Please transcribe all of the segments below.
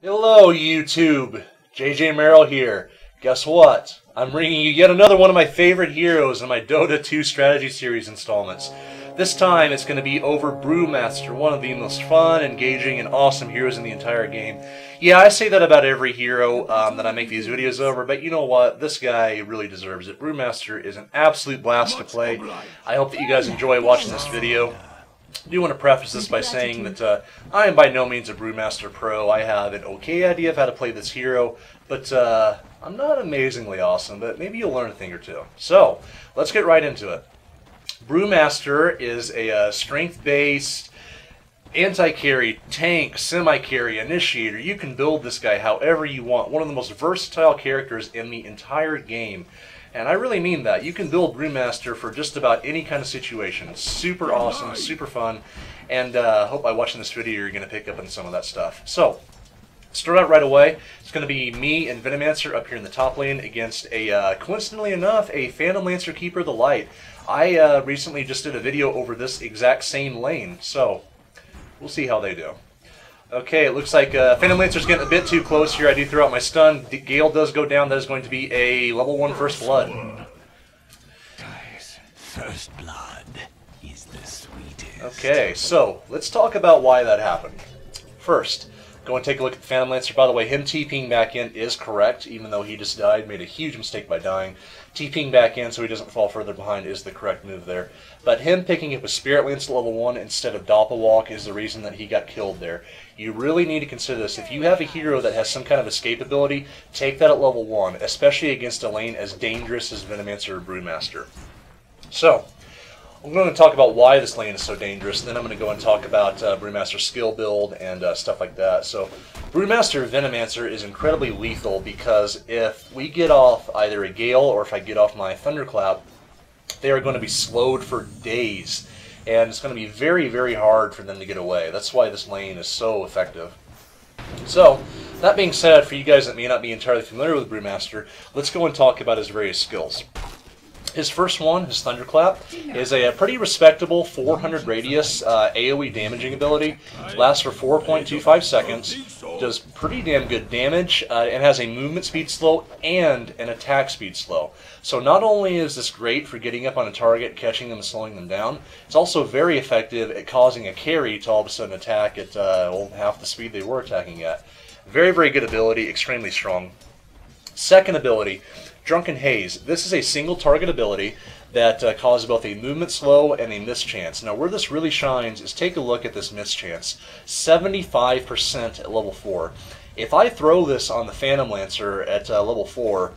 Hello YouTube, JJ Merrill here. Guess what? I'm bringing you yet another one of my favorite heroes in my Dota 2 strategy series installments. This time it's going to be over Brewmaster, one of the most fun, engaging, and awesome heroes in the entire game. Yeah, I say that about every hero that I make these videos over, but you know what? This guy really deserves it. Brewmaster is an absolute blast to play. I hope that you guys enjoy watching this video. I do want to preface this by saying that I am by no means a Brewmaster pro. I have an okay idea of how to play this hero, but I'm not amazingly awesome, but maybe you'll learn a thing or two. So, let's get right into it. Brewmaster is a strength-based anti-carry, tank, semi-carry, initiator. You can build this guy however you want. One of the most versatile characters in the entire game. And I really mean that. You can build Brewmaster for just about any kind of situation. Super awesome, super fun, and hope by watching this video you're going to pick up on some of that stuff. So, start out right away. It's going to be me and Venomancer up here in the top lane against a, coincidentally enough, a Phantom Lancer Keeper of the Light. I recently just did a video over this exact same lane, so we'll see how they do. Okay, it looks like Phantom Lancer's getting a bit too close here. I do throw out my stun. Gale does go down. That is going to be a level 1 First Blood. Guys, First Blood is the sweetest. Okay, so let's talk about why that happened. First, go and take a look at the Phantom Lancer. By the way, him TPing back in is correct, even though he just died, made a huge mistake by dying. TPing back in so he doesn't fall further behind is the correct move there. But him picking up a Spirit Lance at level 1 instead of DOTA Walk is the reason that he got killed there. You really need to consider this. If you have a hero that has some kind of escape ability, take that at level 1, especially against a lane as dangerous as Venomancer or Brewmaster. So, I'm going to talk about why this lane is so dangerous, then I'm going to go and talk about Brewmaster's skill build and stuff like that. So, Brewmaster Venomancer is incredibly lethal because if we get off either a Gale or if I get off my Thunderclap, they are going to be slowed for days, and it's going to be very, very hard for them to get away. That's why this lane is so effective. So, that being said, for you guys that may not be entirely familiar with Brewmaster, let's go and talk about his various skills. His first one, his Thunderclap, is a pretty respectable 400 radius AoE damaging ability. Lasts for 4.25 seconds, does pretty damn good damage, and has a movement speed slow and an attack speed slow. So not only is this great for getting up on a target, catching them and slowing them down, it's also very effective at causing a carry to all of a sudden attack at half the speed they were attacking at. Very, very good ability, extremely strong. Second ability, Drunken Haze. This is a single target ability that causes both a movement slow and a mischance. Now where this really shines is take a look at this mischance. 75% at level 4. If I throw this on the Phantom Lancer at level 4,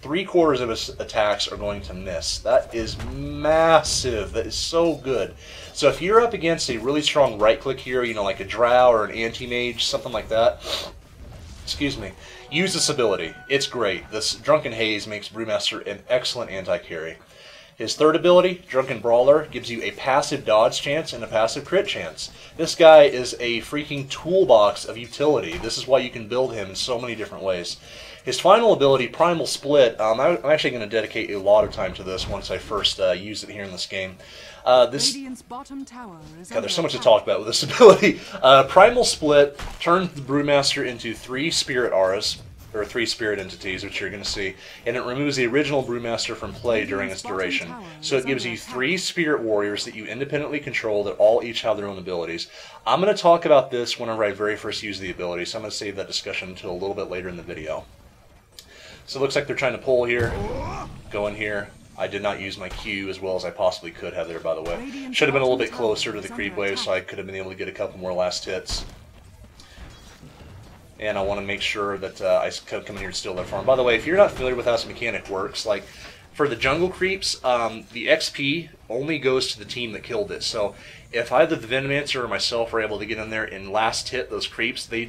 3/4 of his attacks are going to miss. That is massive. That is so good. So if you're up against a really strong right-click hero, you know, like a Drow or an Anti-Mage, something like that, excuse me, use this ability. It's great. This Drunken Haze makes Brewmaster an excellent anti-carry. His third ability, Drunken Brawler, gives you a passive dodge chance and a passive crit chance. This guy is a freaking toolbox of utility. This is why you can build him in so many different ways. His final ability, Primal Split, I'm actually going to dedicate a lot of time to this once I first use it here in this game. God, there's so much to talk about with this ability. Primal Split turns the Brewmaster into 3 Spirit Auras, or 3 Spirit Entities, which you're going to see, and it removes the original Brewmaster from play during its duration. So it gives you 3 Spirit Warriors that you independently control that all each have their own abilities. I'm going to talk about this whenever I very first use the ability, so I'm going to save that discussion until a little bit later in the video. So it looks like they're trying to pull here. Go in here. I did not use my Q as well as I possibly could have there, by the way. Should have been a little bit closer to the creep wave so I could have been able to get a couple more last hits. And I want to make sure that I come in here and steal their farm. By the way, if you're not familiar with how this mechanic works, like for the jungle creeps, the XP only goes to the team that killed it. So if either the Venomancer or myself are able to get in there and last hit those creeps, the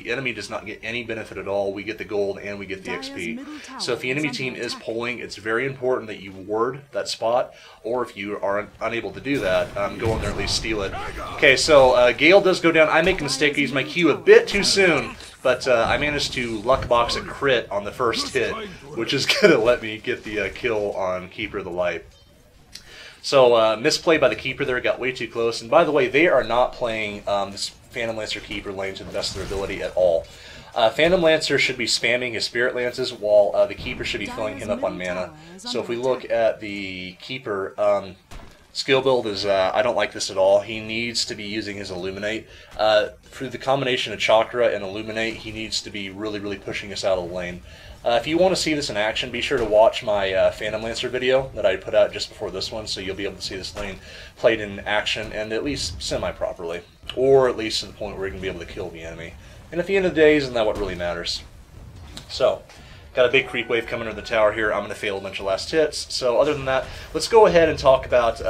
enemy does not get any benefit at all. We get the gold and we get the XP. So if the enemy team is pulling, it's very important that you ward that spot, or if you are unable to do that, go in there and at least steal it. Okay, so Gale does go down. I make a mistake. I use my Q a bit too soon, but I managed to luck box a crit on the first hit, which is going to let me get the kill on Keeper of the Light. So, misplay by the Keeper there, got way too close. And by the way, they are not playing this Phantom Lancer Keeper lane to the best of their ability at all. Phantom Lancer should be spamming his Spirit Lances, while the Keeper should be filling him up on mana. So if we look at the Keeper, skill build is, I don't like this at all. He needs to be using his Illuminate. Through the combination of Chakra and Illuminate, he needs to be really, really pushing us out of the lane. If you want to see this in action, be sure to watch my Phantom Lancer video that I put out just before this one, so you'll be able to see this lane played in action, and at least semi-properly. Or at least to the point where you can be able to kill the enemy. And at the end of the day, isn't that what really matters? So, got a big creep wave coming to the tower here. I'm going to fail a bunch of last hits. So other than that, let's go ahead and talk about...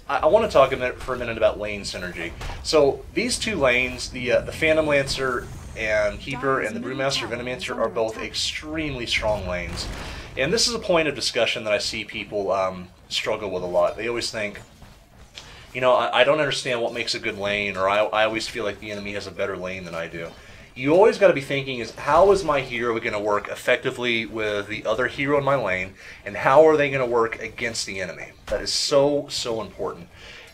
I want to talk for a minute about lane synergy. So these two lanes, the Phantom Lancer and Keeper and the Brewmaster Venomancer are both extremely strong lanes. And this is a point of discussion that I see people struggle with a lot. They always think, you know, I don't understand what makes a good lane, or I always feel like the enemy has a better lane than I do. You always got to be thinking is, how is my hero going to work effectively with the other hero in my lane, and how are they going to work against the enemy? That is so, so important.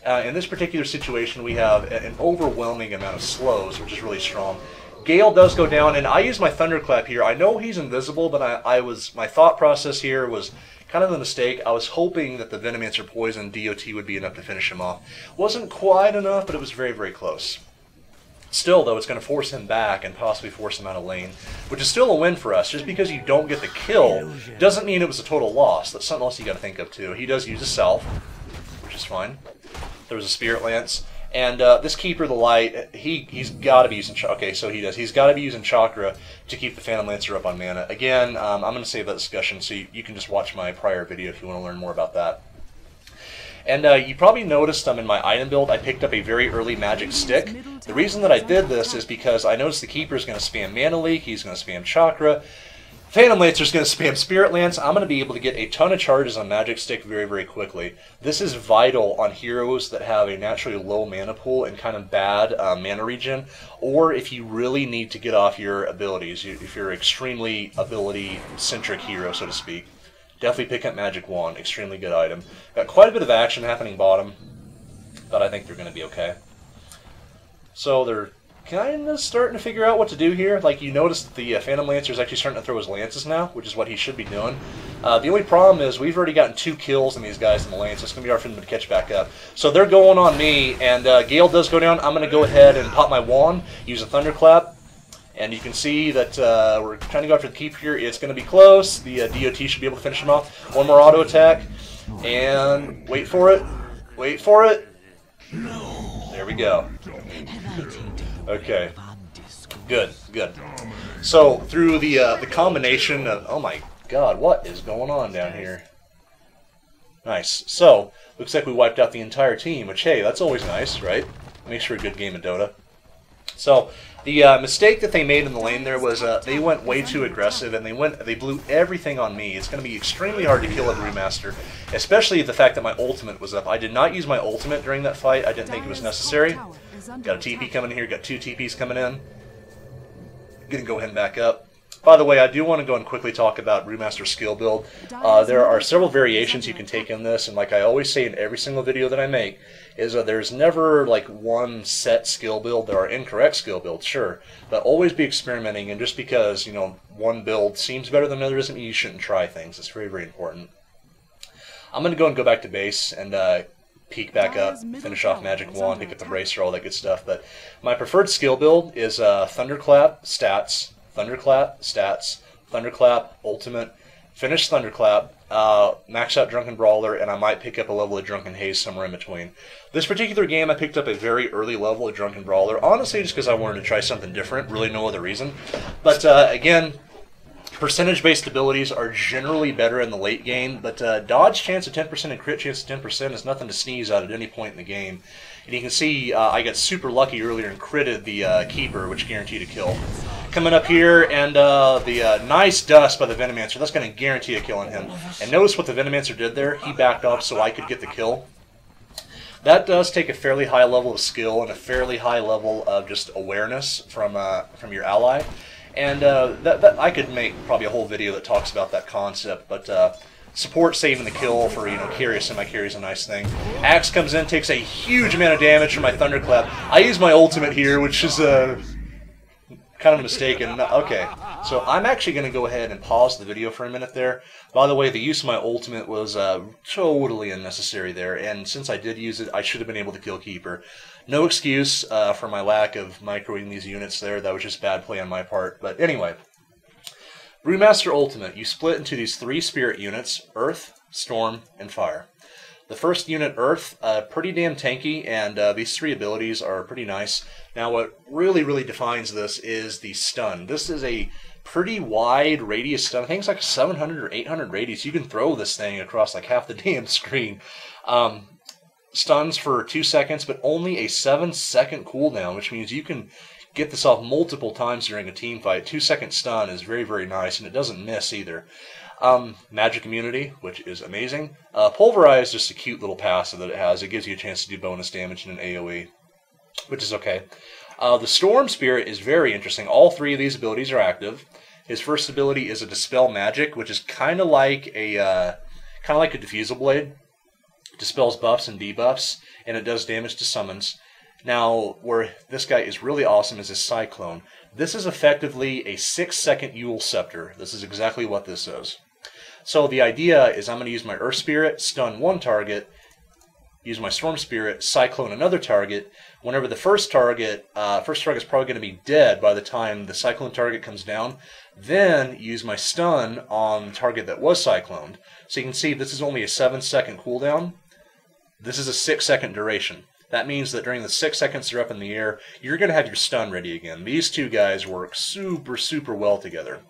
In this particular situation, we have an overwhelming amount of slows, which is really strong. Gale does go down, and I use my Thunderclap here. I know he's invisible, but my thought process here was kind of a mistake. I was hoping that the Venomancer Poison DOT would be enough to finish him off. Wasn't quite enough, but it was very, very close. Still, though, it's going to force him back and possibly force him out of lane, which is still a win for us. Just because you don't get the kill doesn't mean it was a total loss. That's something else you got to think of, too. He does use a Self, which is fine. There was a Spirit Lance. And this Keeper, the Light, he's got to be using... Okay, so he does. He's got to be using Chakra to keep the Phantom Lancer up on mana. Again, I'm going to save that discussion, so you can just watch my prior video if you want to learn more about that. And you probably noticed in my item build, I picked up a very early Magic Stick. The reason that I did this is because I noticed the Keeper is going to spam Mana Leak, he's going to spam Chakra, Phantom Lancer is going to spam Spirit Lance. I'm going to be able to get a ton of charges on Magic Stick very, very quickly. This is vital on heroes that have a naturally low mana pool and kind of bad mana regen, or if you really need to get off your abilities, if you're an extremely ability-centric hero, so to speak. Definitely pick up Magic Wand, extremely good item. Got quite a bit of action happening bottom, but I think they're going to be okay. So they're kind of starting to figure out what to do here. Like, you notice that the Phantom Lancer is actually starting to throw his lances now, which is what he should be doing. The only problem is we've already gotten 2 kills on these guys in the lane, so it's going to be hard for them to catch back up. So they're going on me, and Gale does go down. I'm going to go ahead and pop my wand, use a Thunderclap. And you can see that we're trying to go after the Keeper here. It's going to be close. The DOT should be able to finish him off. One more auto attack. And wait for it. Wait for it. There we go. Okay. Good, good. So, through the combination of... Oh my god, what is going on down here? Nice. So, looks like we wiped out the entire team, which, hey, that's always nice, right? Makes for a good game of Dota. So, the mistake that they made in the lane there was they went way too aggressive, and they blew everything on me. It's going to be extremely hard to kill a Brewmaster, especially the fact that my ultimate was up. I did not use my ultimate during that fight. I didn't think it was necessary. Got a TP coming in here, got 2 TPs coming in. Gonna go ahead and back up. By the way, I do want to go and quickly talk about Brewmaster skill build. There are several variations you can take in this, and like I always say in every single video that I make, is there's never like one set skill build. There are incorrect skill builds, sure, but always be experimenting, and just because, you know, one build seems better than another doesn't mean you shouldn't try things. It's very, very important. I'm going to go and go back to base and peek back up, finish off Magic Wand, pick up the Bracer, all that good stuff, but my preferred skill build is Thunderclap, Stats, Thunderclap, Stats, Thunderclap, Ultimate, finish Thunderclap, max out Drunken Brawler, and I might pick up a level of Drunken Haze somewhere in between. This particular game, I picked up a very early level of Drunken Brawler, honestly just because I wanted to try something different, really no other reason. But again, percentage-based abilities are generally better in the late game, but dodge chance of 10% and crit chance of 10% is nothing to sneeze at any point in the game. And you can see I got super lucky earlier and critted the Keeper, which guaranteed a kill. Coming up here, and the nice dust by the Venomancer, that's going to guarantee a kill on him. And notice what the Venomancer did there. He backed off so I could get the kill. That does take a fairly high level of skill and a fairly high level of just awareness from your ally. And that I could make probably a whole video that talks about that concept, but Support saving the kill for, you know, carry or semi-carry is a nice thing. Axe comes in, takes a huge amount of damage from my Thunderclap. I use my ultimate here, which is kind of mistaken. Okay, so I'm actually going to go ahead and pause the video for a minute there. By the way, the use of my ultimate was totally unnecessary there, and since I did use it, I should have been able to kill Keeper. No excuse for my lack of microing these units there. That was just bad play on my part. But anyway, Brewmaster Ultimate. You split into these 3 spirit units: Earth, Storm, and Fire. The first unit, Earth, pretty damn tanky, and these 3 abilities are pretty nice. Now, what really defines this is the stun. This is a pretty wide radius stun. I think it's like 700 or 800 radius. You can throw this thing across like half the damn screen. Stuns for 2 seconds, but only a 7-second cooldown, which means you can get this off multiple times during a team fight. 2-second stun is very nice, and it doesn't miss either. Magic immunity, which is amazing. Pulverize, just a cute little passive that it has. It gives you a chance to do bonus damage in an AoE, which is okay. The Storm Spirit is very interesting. All 3 of these abilities are active. His first ability is a Dispel Magic, which is kind of like a Diffusal Blade. It dispels buffs and debuffs, and it does damage to summons. Now, where this guy is really awesome is his Cyclone. This is effectively a 6-second Yule Scepter. This is exactly what this is. So the idea is I'm going to use my Earth Spirit, stun 1 target, use my Storm Spirit, Cyclone another target. Whenever the first target is probably going to be dead by the time the Cyclone target comes down, then use my stun on the target that was cycloned. So you can see this is only a 7-second cooldown. This is a 6-second duration. That means that during the 6 seconds they're up in the air, you're going to have your stun ready again. These 2 guys work super well together.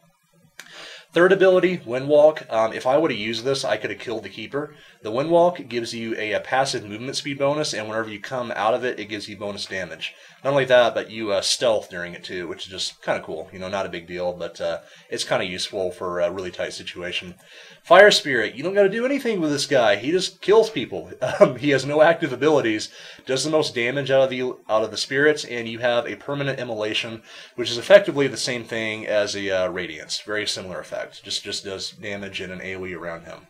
Third ability, Windwalk. If I would have used this, I could have killed the Keeper. The Windwalk gives you a passive movement speed bonus, and whenever you come out of it, it gives you bonus damage. Not only that, but you stealth during it too, which is just kind of cool. You know, not a big deal, but it's kind of useful for a really tight situation. Fire Spirit, you don't got to do anything with this guy. He just kills people. He has no active abilities, does the most damage out of the spirits, and you have a permanent immolation, which is effectively the same thing as a Radiance. Very similar effect. Just does damage in an AoE around him.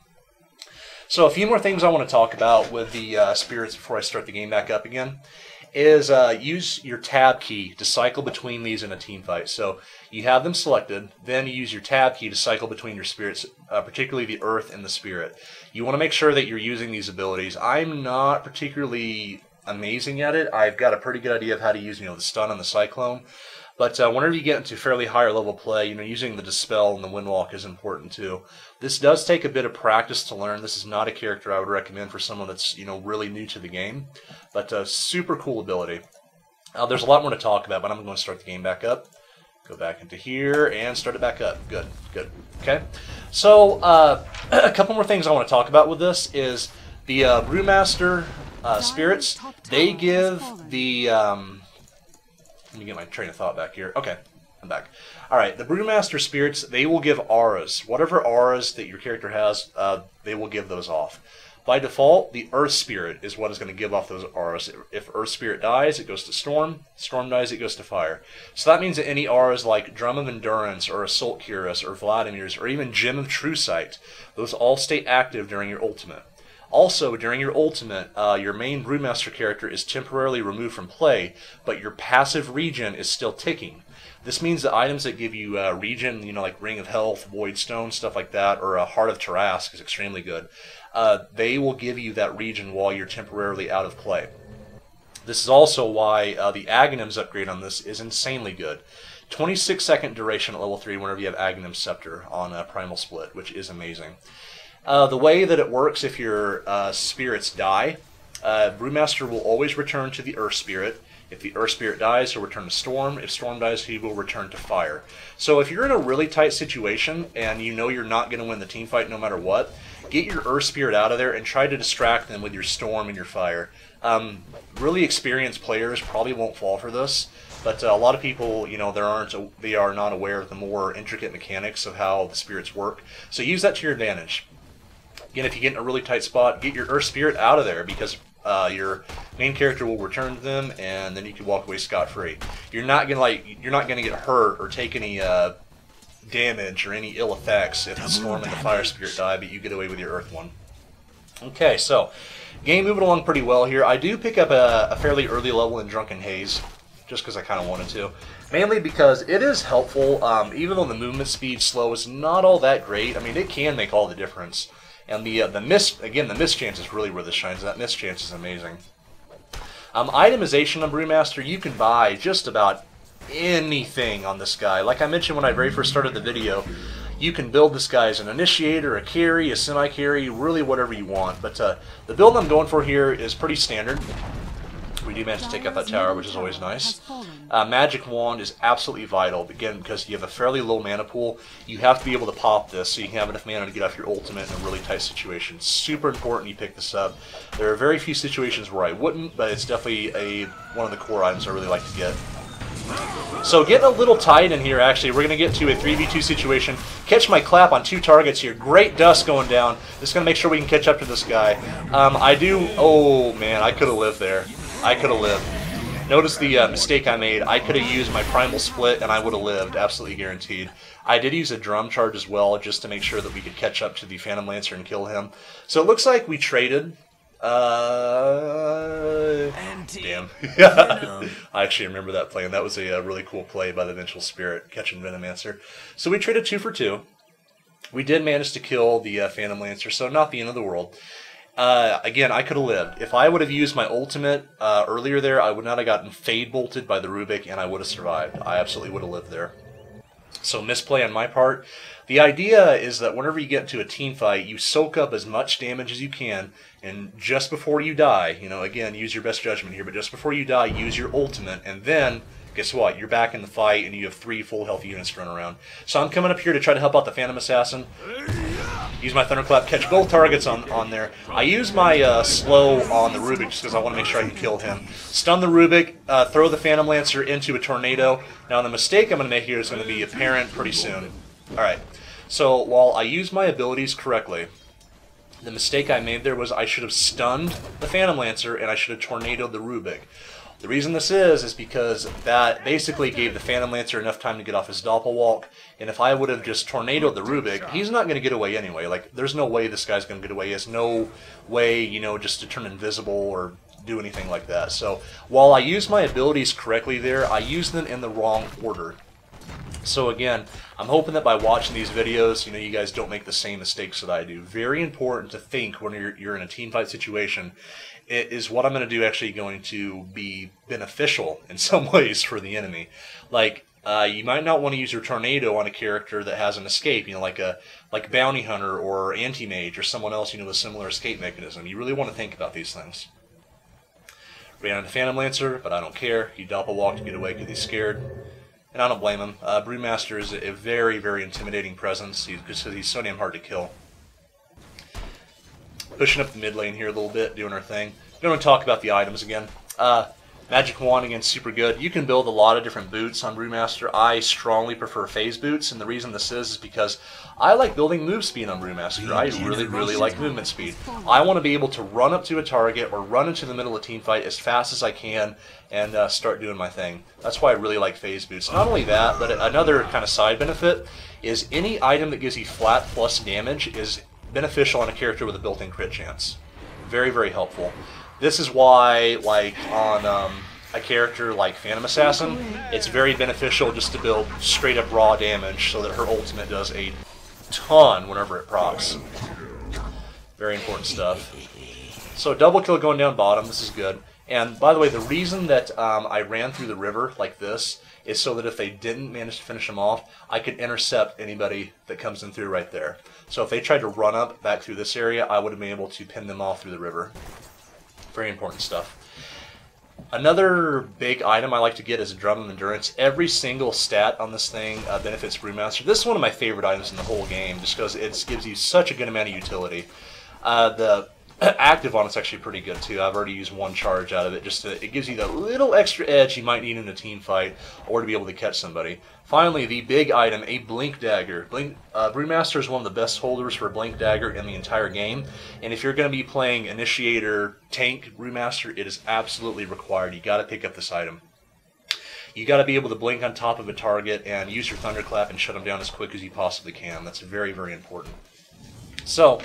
So a few more things I want to talk about with the spirits before I start the game back up again is use your tab key to cycle between these in a team fight. So you have them selected, then you use your tab key to cycle between your spirits, particularly the Earth and the Spirit. You want to make sure that you're using these abilities. I'm not particularly amazing at it. I've got a pretty good idea of how to use, the stun and the cyclone. But whenever you get into fairly higher level play, using the Dispel and the Windwalk is important too. This does take a bit of practice to learn. This is not a character I would recommend for someone that's, really new to the game. But super cool ability. There's a lot more to talk about, but I'm going to start the game back up. Go back into here and start it back up. Good. Okay. So a couple more things I want to talk about with this is the Brewmaster spirits. They give the... let me get my train of thought back here. Okay, I'm back. Alright, the Brewmaster spirits, they will give auras. Whatever auras that your character has, they will give those off. By default, the Earth Spirit is what is going to give off those auras. If Earth Spirit dies, it goes to Storm. Storm dies, it goes to Fire. So that means that any auras like Drum of Endurance, or Assault Cuirass, or Vladimir's, or even Gem of True Sight, those all stay active during your ultimate. Also, during your ultimate, your main Brewmaster character is temporarily removed from play, but your passive regen is still ticking. This means that items that give you regen, like Ring of Health, Void Stone, stuff like that, or Heart of Tarrasque is extremely good. They will give you that regen while you're temporarily out of play. This is also why the Aghanim's upgrade on this is insanely good. 26-second duration at level 3 whenever you have Aghanim's Scepter on Primal Split, which is amazing. The way that it works if your spirits die, Brewmaster will always return to the Earth Spirit. If the Earth Spirit dies, he'll return to Storm. If Storm dies, he will return to Fire. So if you're in a really tight situation and you know you're not going to win the team fight no matter what, get your Earth Spirit out of there and try to distract them with your Storm and your Fire. Really experienced players probably won't fall for this, but a lot of people, they are not aware of the more intricate mechanics of how the spirits work. So use that to your advantage. Again, if you get in a really tight spot, get your Earth Spirit out of there because your main character will return to them, and then you can walk away scot-free. You're not gonna get hurt or take any damage or any ill effects if the Storm and the Fire Spirit die, but you get away with your Earth one. Okay, so game moving along pretty well here. I do pick up a fairly early level in Drunken Haze, just because I kind of wanted to. Mainly because it is helpful, even though the movement speed slow is not all that great. I mean, it can make all the difference. And the miss chance is really where this shines. That miss chance is amazing. Itemization on Brewmaster, you can buy just about anything on this guy. Like I mentioned when I very first started the video, you can build this guy as an initiator, a carry, a semi-carry, really whatever you want. But the build I'm going for here is pretty standard. We do manage to take out that tower, which is always nice. Magic Wand is absolutely vital, again, because you have a fairly low mana pool. You have to be able to pop this so you can have enough mana to get off your ultimate in a really tight situation. Super important you pick this up. There are very few situations where I wouldn't, but it's definitely one of the core items I really like to get. So getting a little tight in here, actually. We're going to get to a 3v2 situation. Catch my clap on 2 targets here. Great dust going down. Just going to make sure we can catch up to this guy. Oh man, I could have lived there. I could have lived. Notice the mistake I made. I could have used my Primal Split and I would have lived, absolutely guaranteed. I did use a drum charge as well, just to make sure that we could catch up to the Phantom Lancer and kill him. So it looks like we traded. Damn. I actually remember that play, and that was a really cool play by the Vengeful Spirit, catching Venomancer. So we traded 2 for 2. We did manage to kill the Phantom Lancer, so not the end of the world. Again, I could have lived. If I would have used my ultimate earlier there, I would not have gotten Fade Bolted by the Rubik, and I would have survived. I absolutely would have lived there. So misplay on my part. The idea is that whenever you get into a team fight, you soak up as much damage as you can, and just before you die, you know, again, use your best judgment here, but just before you die, use your ultimate, and then, guess what? You're back in the fight, and you have 3 full health units to run around. So I'm coming up here to try to help out the Phantom Assassin. Use my Thunderclap, catch both targets on there. I use my slow on the Rubik just because I want to make sure I can kill him. Stun the Rubik, throw the Phantom Lancer into a tornado. Now the mistake I'm going to make here is going to be apparent pretty soon. Alright, so while I use my abilities correctly, the mistake I made there was I should have stunned the Phantom Lancer and I should have tornadoed the Rubik. The reason this is because that basically gave the Phantom Lancer enough time to get off his Doppelwalk, and if I would have just tornadoed the Rubik, he's not going to get away anyway. Like, there's no way this guy's going to get away. He has no way, you know, just to turn invisible or do anything like that. So, while I use my abilities correctly there, I use them in the wrong order. So again, I'm hoping that by watching these videos, you know, you guys don't make the same mistakes that I do. Very important to think when you're in a team fight situation. Is what I'm going to do actually going to be beneficial in some ways for the enemy? Like, you might not want to use your tornado on a character that has an escape, you know, like Bounty Hunter or Anti-Mage or someone else, you know, with a similar escape mechanism. You really want to think about these things. Ran into Phantom Lancer, but I don't care. He Doppelwalked to get away because he's scared. And I don't blame him. Brewmaster is a very, very intimidating presence because he's so damn hard to kill. Pushing up the mid lane here a little bit, doing our thing. Going to talk about the items again. Magic Wand, again, super good. You can build a lot of different boots on Brewmaster. I strongly prefer phase boots, and the reason this is because I like building move speed on Brewmaster. I really, really like movement speed. I want to be able to run up to a target or run into the middle of a team fight as fast as I can and start doing my thing. That's why I really like phase boots. Not only that, but another kind of side benefit is any item that gives you flat plus damage is beneficial on a character with a built-in crit chance. Very, very helpful. This is why, like, on a character like Phantom Assassin, it's very beneficial just to build straight-up raw damage so that her ultimate does a ton whenever it procs. Very important stuff. So double kill going down bottom, this is good. And by the way, the reason that I ran through the river like this is so that if they didn't manage to finish them off, I could intercept anybody that comes in through right there. So if they tried to run up back through this area, I would have been able to pin them off through the river. Very important stuff. Another big item I like to get is Drum of Endurance. Every single stat on this thing benefits Brewmaster. This is one of my favorite items in the whole game, just because it gives you such a good amount of utility. The active on it's actually pretty good too. I've already used one charge out of it. It gives you that little extra edge you might need in a team fight or to be able to catch somebody. Finally, the big item, a Blink Dagger. Brewmaster is one of the best holders for a Blink Dagger in the entire game, and if you're going to be playing Initiator Tank Brewmaster, it is absolutely required. You got to pick up this item. you got to be able to blink on top of a target and use your Thunderclap and shut them down as quick as you possibly can. That's very, very important. So,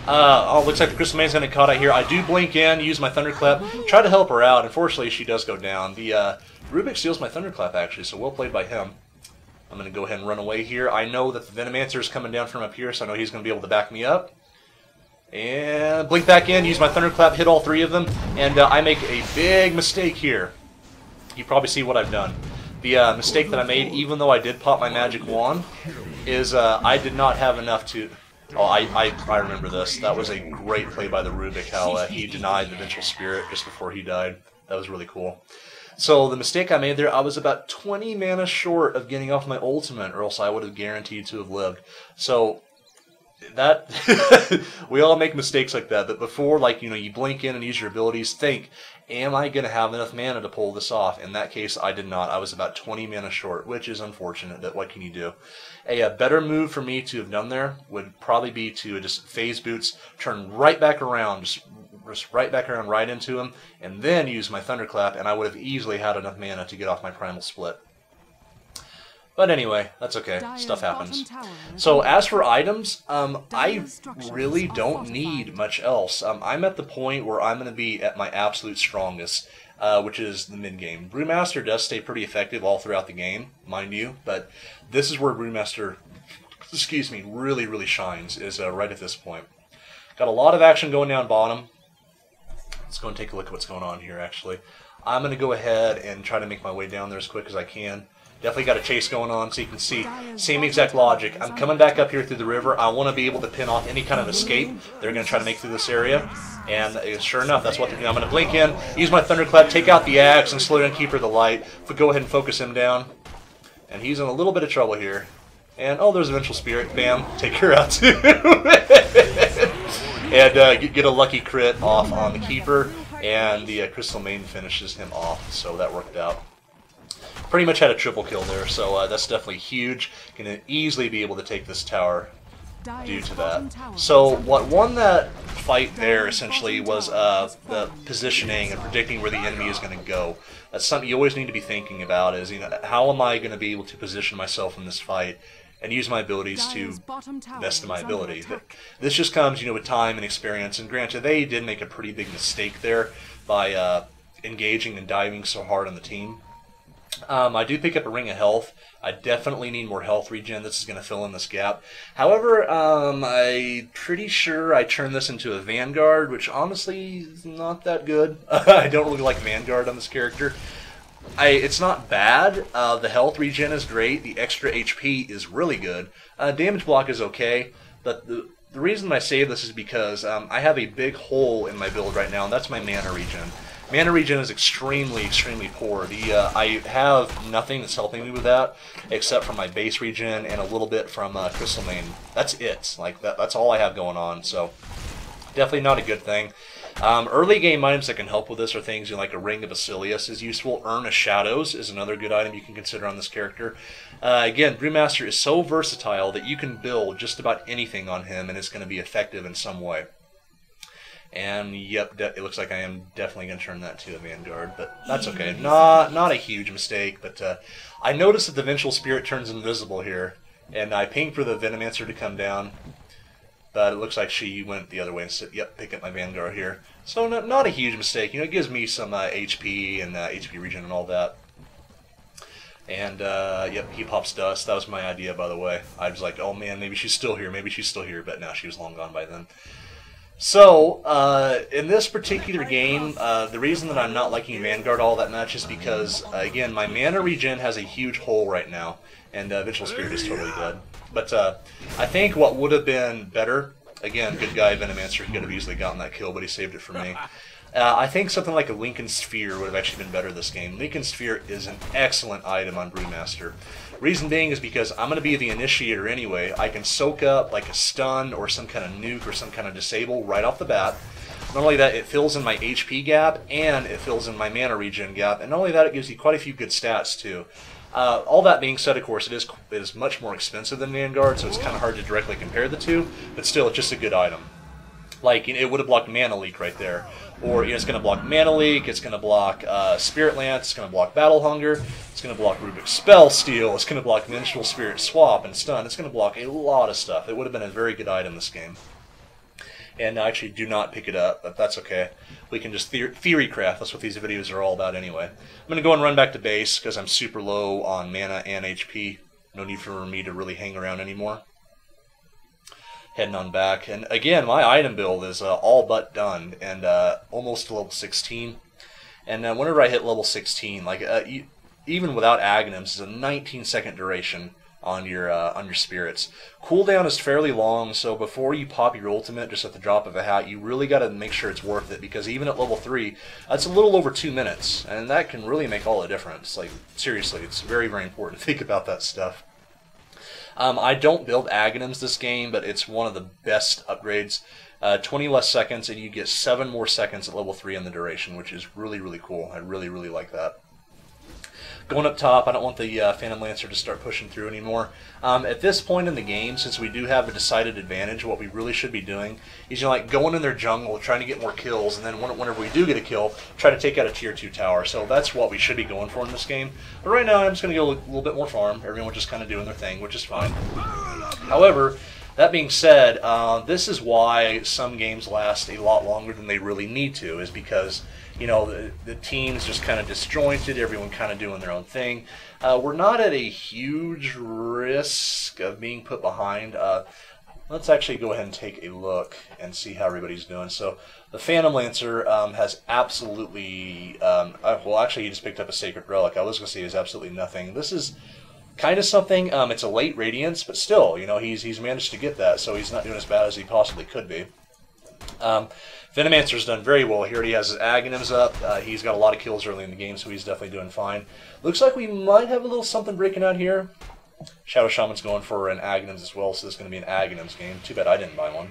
looks like the Crystal Main's going to cut out here. I do blink in, use my Thunderclap, try to help her out. Unfortunately, she does go down. The Rubik steals my Thunderclap, actually, so well played by him. I'm going to go ahead and run away here. I know that the Venomancer is coming down from up here, so I know he's going to be able to back me up. And blink back in, use my Thunderclap, hit all three of them, and I make a big mistake here. You probably see what I've done. The mistake that I made, even though I did pop my magic wand, is I did not have enough to... Oh, I remember this. That was a great play by the Rubik, how he denied the Vengeful Spirit just before he died. That was really cool. So the mistake I made there, I was about 20 mana short of getting off my ultimate, or else I would have guaranteed to have lived. So that we all make mistakes like that. But before, like, you know, you blink in and use your abilities, think, am I going to have enough mana to pull this off? In that case, I did not. I was about 20 mana short, which is unfortunate, but what can you do? A better move for me to have done there would probably be to just phase boots, turn right back around, just right back around right into him, and then use my Thunderclap, and I would have easily had enough mana to get off my Primal Split. But anyway, that's okay. Stuff happens. So as for items, I really don't need much else. I'm at the point where I'm going to be at my absolute strongest, which is the mid-game. Brewmaster does stay pretty effective all throughout the game, mind you, but this is where Brewmaster, excuse me, really, really shines, is right at this point. Got a lot of action going down bottom. Let's go and take a look at what's going on here, actually. I'm going to go ahead and try to make my way down there as quick as I can. Definitely got a chase going on, so you can see, same exact logic. I'm coming back up here through the river. I want to be able to pin off any kind of escape they're going to try to make through this area. And sure enough, that's what they're doing. I'm going to blink in, use my Thunderclap, take out the axe, and slow down Keeper of the Light. Go ahead and focus him down. And he's in a little bit of trouble here. And, oh, there's a Vengeful Spirit. Bam. Take her out, too. And get a lucky crit off on the Keeper. And the Crystal Main finishes him off. So that worked out. Pretty much had a triple kill there, so that's definitely huge. Going to easily be able to take this tower due to that. So what won that fight there essentially was the positioning and predicting where the enemy is going to go. That's something you always need to be thinking about, is, you know, how am I going to be able to position myself in this fight and use my abilities to best of my ability. This just comes, you know, with time and experience, and granted, they did make a pretty big mistake there by engaging and diving so hard on the team. I do pick up a Ring of Health. I definitely need more health regen. This is going to fill in this gap. However, I'm pretty sure I turned this into a Vanguard, which honestly is not that good. I don't really like Vanguard on this character. It's not bad. The health regen is great. The extra HP is really good. Damage block is okay. But the reason I say this is because I have a big hole in my build right now, and that's my mana regen. Mana regen is extremely, extremely poor. I have nothing that's helping me with that, except for my base regen and a little bit from Crystal Main. That's it. Like that's all I have going on. So definitely not a good thing. Early game items that can help with this are things, you know, like a Ring of Basilius is useful. Urn of Shadows is another good item you can consider on this character. Again, Brewmaster is so versatile that you can build just about anything on him, and it's going to be effective in some way. And yep, it looks like I am definitely going to turn that to a Vanguard, but that's okay. Not a huge mistake, but I noticed that the Vengeful Spirit turns invisible here, and I pinged for the Venomancer to come down, but it looks like she went the other way and said, yep, pick up my Vanguard here. So not a huge mistake. You know, it gives me some HP and HP regen and all that. And, yep, he pops dust. That was my idea, by the way. I was like, oh man, maybe she's still here, but no, she was long gone by then. So, in this particular game, the reason that I'm not liking Vanguard all that much is because, again, my mana regen has a huge hole right now, and Vengeful Spirit is totally dead. But I think what would have been better, again, good guy Venomancer could have easily gotten that kill, but he saved it for me. I think something like a Lincoln Sphere would have actually been better this game. Lincoln Sphere is an excellent item on Brewmaster. Reason being is because I'm going to be the initiator anyway. I can soak up like a stun or some kind of nuke or some kind of disable right off the bat. Not only that, it fills in my HP gap and it fills in my mana regen gap. And not only that, it gives you quite a few good stats too. All that being said, of course, it is much more expensive than Vanguard, so it's kind of hard to directly compare the two. But still, it's just a good item. Like, it would have blocked Mana Leak right there. Or, it's going to block Mana Leak, it's going to block Spirit Lance, it's going to block Battle Hunger, it's going to block Rubick Spell Steal, it's going to block Minstrel Spirit Swap and Stun. It's going to block a lot of stuff. It would have been a very good item this game. And I actually do not pick it up, but that's okay. We can just theory craft. That's what these videos are all about anyway. I'm going to go and run back to base because I'm super low on mana and HP. No need for me to really hang around anymore. Heading on back. And again, my item build is all but done and almost to level 16. And whenever I hit level 16, like even without Aghanims, it's a 19-second duration on your spirits. Cooldown is fairly long, so before you pop your ultimate just at the drop of a hat, you really got to make sure it's worth it, because even at level 3, that's a little over 2 minutes, and that can really make all the difference. Like, seriously, it's very, very important to think about that stuff. I don't build Aghanims this game, but it's one of the best upgrades. 20 less seconds, and you get 7 more seconds at level 3 in the duration, which is really, really cool. I really, really like that. Going up top, I don't want the Phantom Lancer to start pushing through anymore. At this point in the game, since we do have a decided advantage, what we really should be doing is, like, going in their jungle, trying to get more kills, and then whenever we do get a kill, try to take out a tier 2 tower. So that's what we should be going for in this game. But right now, I'm just going to go a little bit more farm. Everyone's just kind of doing their thing, which is fine. However, that being said, this is why some games last a lot longer than they really need to, is because, the team's just kind of disjointed, everyone kind of doing their own thing. We're not at a huge risk of being put behind. Let's actually go ahead and take a look and see how everybody's doing. So the Phantom Lancer has absolutely, well, actually he just picked up a Sacred Relic. I was going to say he has absolutely nothing. This is kind of something. It's a late Radiance, but still, he's managed to get that, so he's not doing as bad as he possibly could be. Venomancer's done very well. He already has his Aghanims up. He's got a lot of kills early in the game, so he's definitely doing fine. Looks like we might have a little something breaking out here. Shadow Shaman's going for an Aghanims as well, so this is going to be an Aghanims game. Too bad I didn't buy one.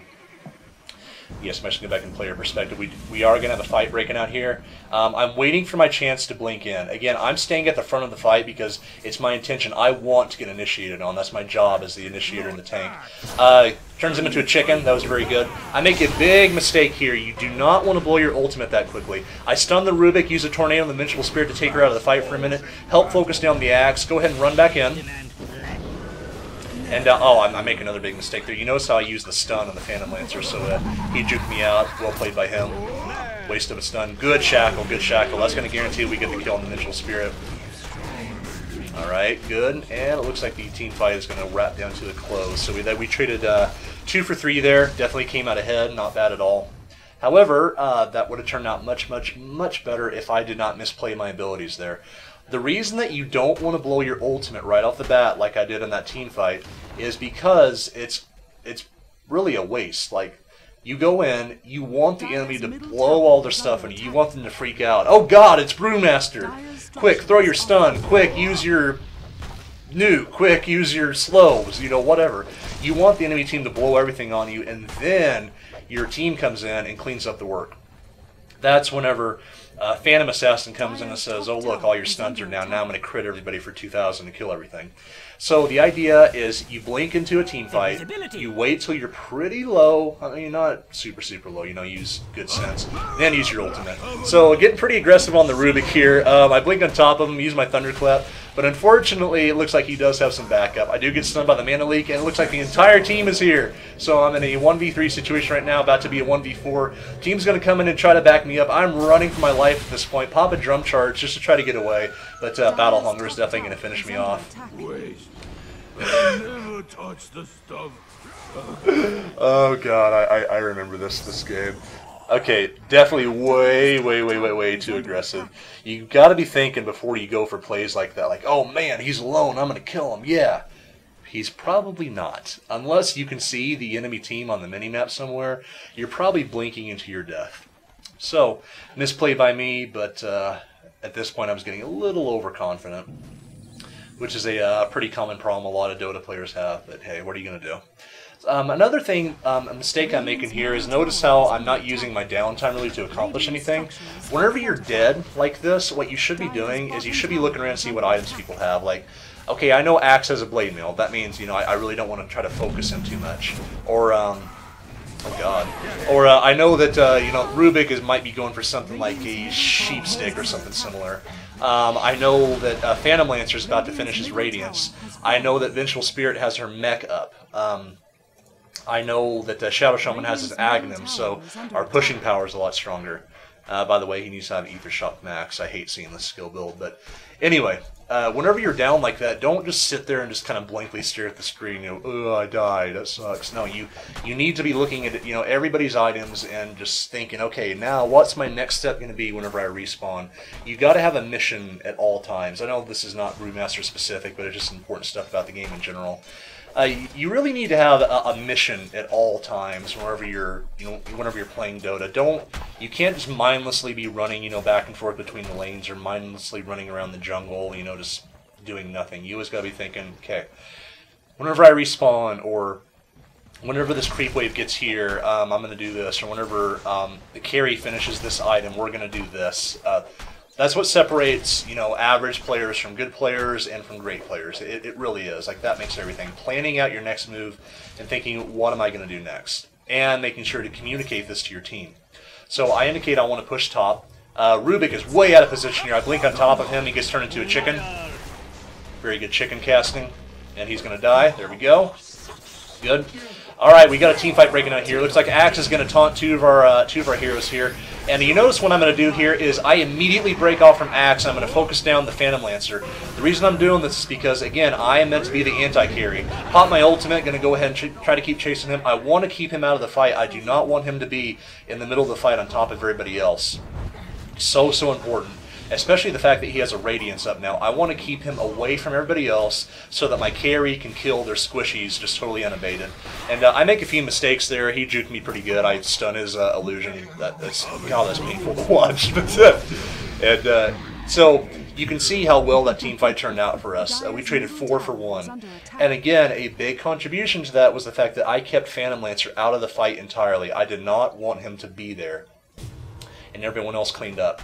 Yes, I'm actually going back in player perspective. We are going to have a fight breaking out here. I'm waiting for my chance to blink in. Again, I'm staying at the front of the fight because it's my intention. I want to get initiated on. That's my job as the initiator in the tank. Turns him into a chicken. That was very good. I make a big mistake here. You do not want to blow your ultimate that quickly. I stun the Rubick, use a Tornado and the Minstrel Spirit to take her out of the fight for a minute. Help focus down the axe. Go ahead and run back in. And, I make another big mistake there. You notice how I use the stun on the Phantom Lancer, so he juked me out. Well played by him. Waste of a stun. Good shackle, good shackle. That's going to guarantee we get the kill on the Minstrel Spirit. Alright, good. And it looks like the team fight is going to wrap down to a close. So we traded 2 for 3 there. Definitely came out ahead. Not bad at all. However, that would have turned out much, much, much better if I did not misplay my abilities there. The reason that you don't want to blow your ultimate right off the bat, like I did in that team fight, is because it's really a waste. Like, you go in, you want the enemy to blow all their stuff, and you want them to freak out. Oh God, it's Brewmaster! Quick, throw your stun. Quick, use your nuke. Quick, use your slows. Whatever. You want the enemy team to blow everything on you, and then your team comes in and cleans up the work. That's whenever Phantom Assassin comes in and says, oh look, all your stuns are down, now I'm going to crit everybody for 2,000 to kill everything. So the idea is you blink into a team fight, you wait till you're pretty low, I mean not super, super low, use good sense, then use your ultimate. So getting pretty aggressive on the Rubick here, I blink on top of him, use my Thunderclap, but unfortunately it looks like he does have some backup. I do get stunned by the Mana Leak, and it looks like the entire team is here. So I'm in a 1v3 situation right now, about to be a 1v4. Team's going to come in and try to back me up. I'm running for my life at this point. Pop a drum charge just to try to get away, but Battle Hunger is definitely going to finish me off. Wait. I never touch the stuff. Oh God, I remember this game. Okay, definitely way too aggressive. You got to be thinking before you go for plays like that, like, oh man, he's alone, I'm going to kill him. Yeah, he's probably not. Unless you can see the enemy team on the minimap somewhere, you're probably blinking into your death. So, misplay by me, but at this point I was getting a little overconfident, which is a pretty common problem a lot of Dota players have, but hey, what are you going to do? Another thing, a mistake I'm making here is notice how I'm not using my downtime really to accomplish anything. Whenever you're dead like this, what you should be doing is you should be looking around and see what items people have. Like, okay, I know Axe has a blade mail. That means, I really don't want to try to focus him too much. Or, Oh god. Or I know that you know, Rubik might be going for something like a sheep stick or something similar. I know that Phantom Lancer's about to finish his Radiance. I know that Vengeful Spirit has her mech up. I know that Shadow Shaman has his Aghanim, so our pushing power is a lot stronger. By the way, he needs to have Ether Shock Max. I hate seeing this skill build, but anyway, whenever you're down like that, don't just sit there and just kind of blankly stare at the screen. You know, oh, I died. That sucks. No, you need to be looking at, you know, everybody's items and just thinking, okay, now what's my next step going to be whenever I respawn? You got to have a mission at all times. I know this is not Brewmaster specific, but it's just important stuff about the game in general. You really need to have a mission at all times whenever you're, whenever you're playing Dota. You can't just mindlessly be running, you know, back and forth between the lanes or mindlessly running around the jungle, you know, just doing nothing. You always got to be thinking, okay, whenever I respawn or whenever this creep wave gets here, I'm going to do this, or whenever the carry finishes this item, we're going to do this. That's what separates, you know, average players from good players and from great players. It really is. Like, that makes everything. Planning out your next move and thinking, what am I going to do next? And making sure to communicate this to your team. So I indicate I want to push top. Rubik is way out of position here. I blink on top of him. He gets turned into a chicken. Very good chicken casting. And he's going to die. There we go. Good. Alright, we got a team fight breaking out here. Looks like Axe is going to taunt two of our heroes here. And you notice what I'm going to do here is I immediately break off from Axe and I'm going to focus down the Phantom Lancer. The reason I'm doing this is because, again, I am meant to be the anti-carry. Pop my ultimate, going to go ahead and try to keep chasing him. I want to keep him out of the fight. I do not want him to be in the middle of the fight on top of everybody else. So important. Especially the fact that he has a Radiance up now. I want to keep him away from everybody else so that my carry can kill their squishies just totally unabated. And I make a few mistakes there. He juked me pretty good. I stun his illusion. That's painful to watch. So you can see how well that team fight turned out for us. We traded 4 for 1. And again, a big contribution to that was the fact that I kept Phantom Lancer out of the fight entirely. I did not want him to be there. And everyone else cleaned up.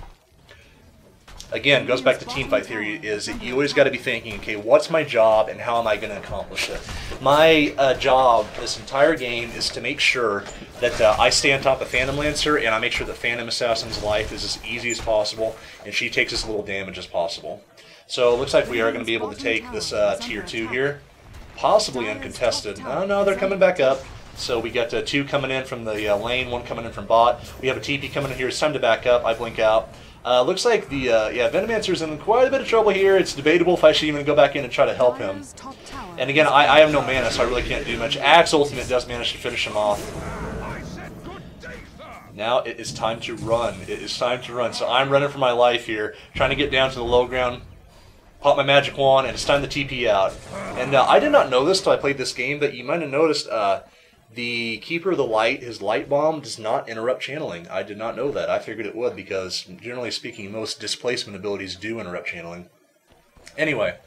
Again, goes back to teamfight theory, is that you always got to be thinking, okay, what's my job and how am I going to accomplish it? My job this entire game is to make sure that I stay on top of Phantom Lancer and I make sure that Phantom Assassin's life is as easy as possible and she takes as little damage as possible. So it looks like we are going to be able to take this tier 2 here, possibly uncontested. Oh no, they're coming back up. So we got 2 coming in from the lane, 1 coming in from bot. We have a TP coming in here. It's time to back up. I blink out. Looks like the Venomancer's in quite a bit of trouble here. It's debatable if I should even go back in and try to help him. And again, I have no mana, so I really can't do much. Axe ultimate does manage to finish him off. Now it is time to run. It is time to run. So I'm running for my life here, trying to get down to the low ground, pop my magic wand, and it's time to TP out. And I did not know this till I played this game, but you might have noticed the Keeper of the Light, his light bomb, does not interrupt channeling. I did not know that. I figured it would because, generally speaking, most displacement abilities do interrupt channeling. Anyway,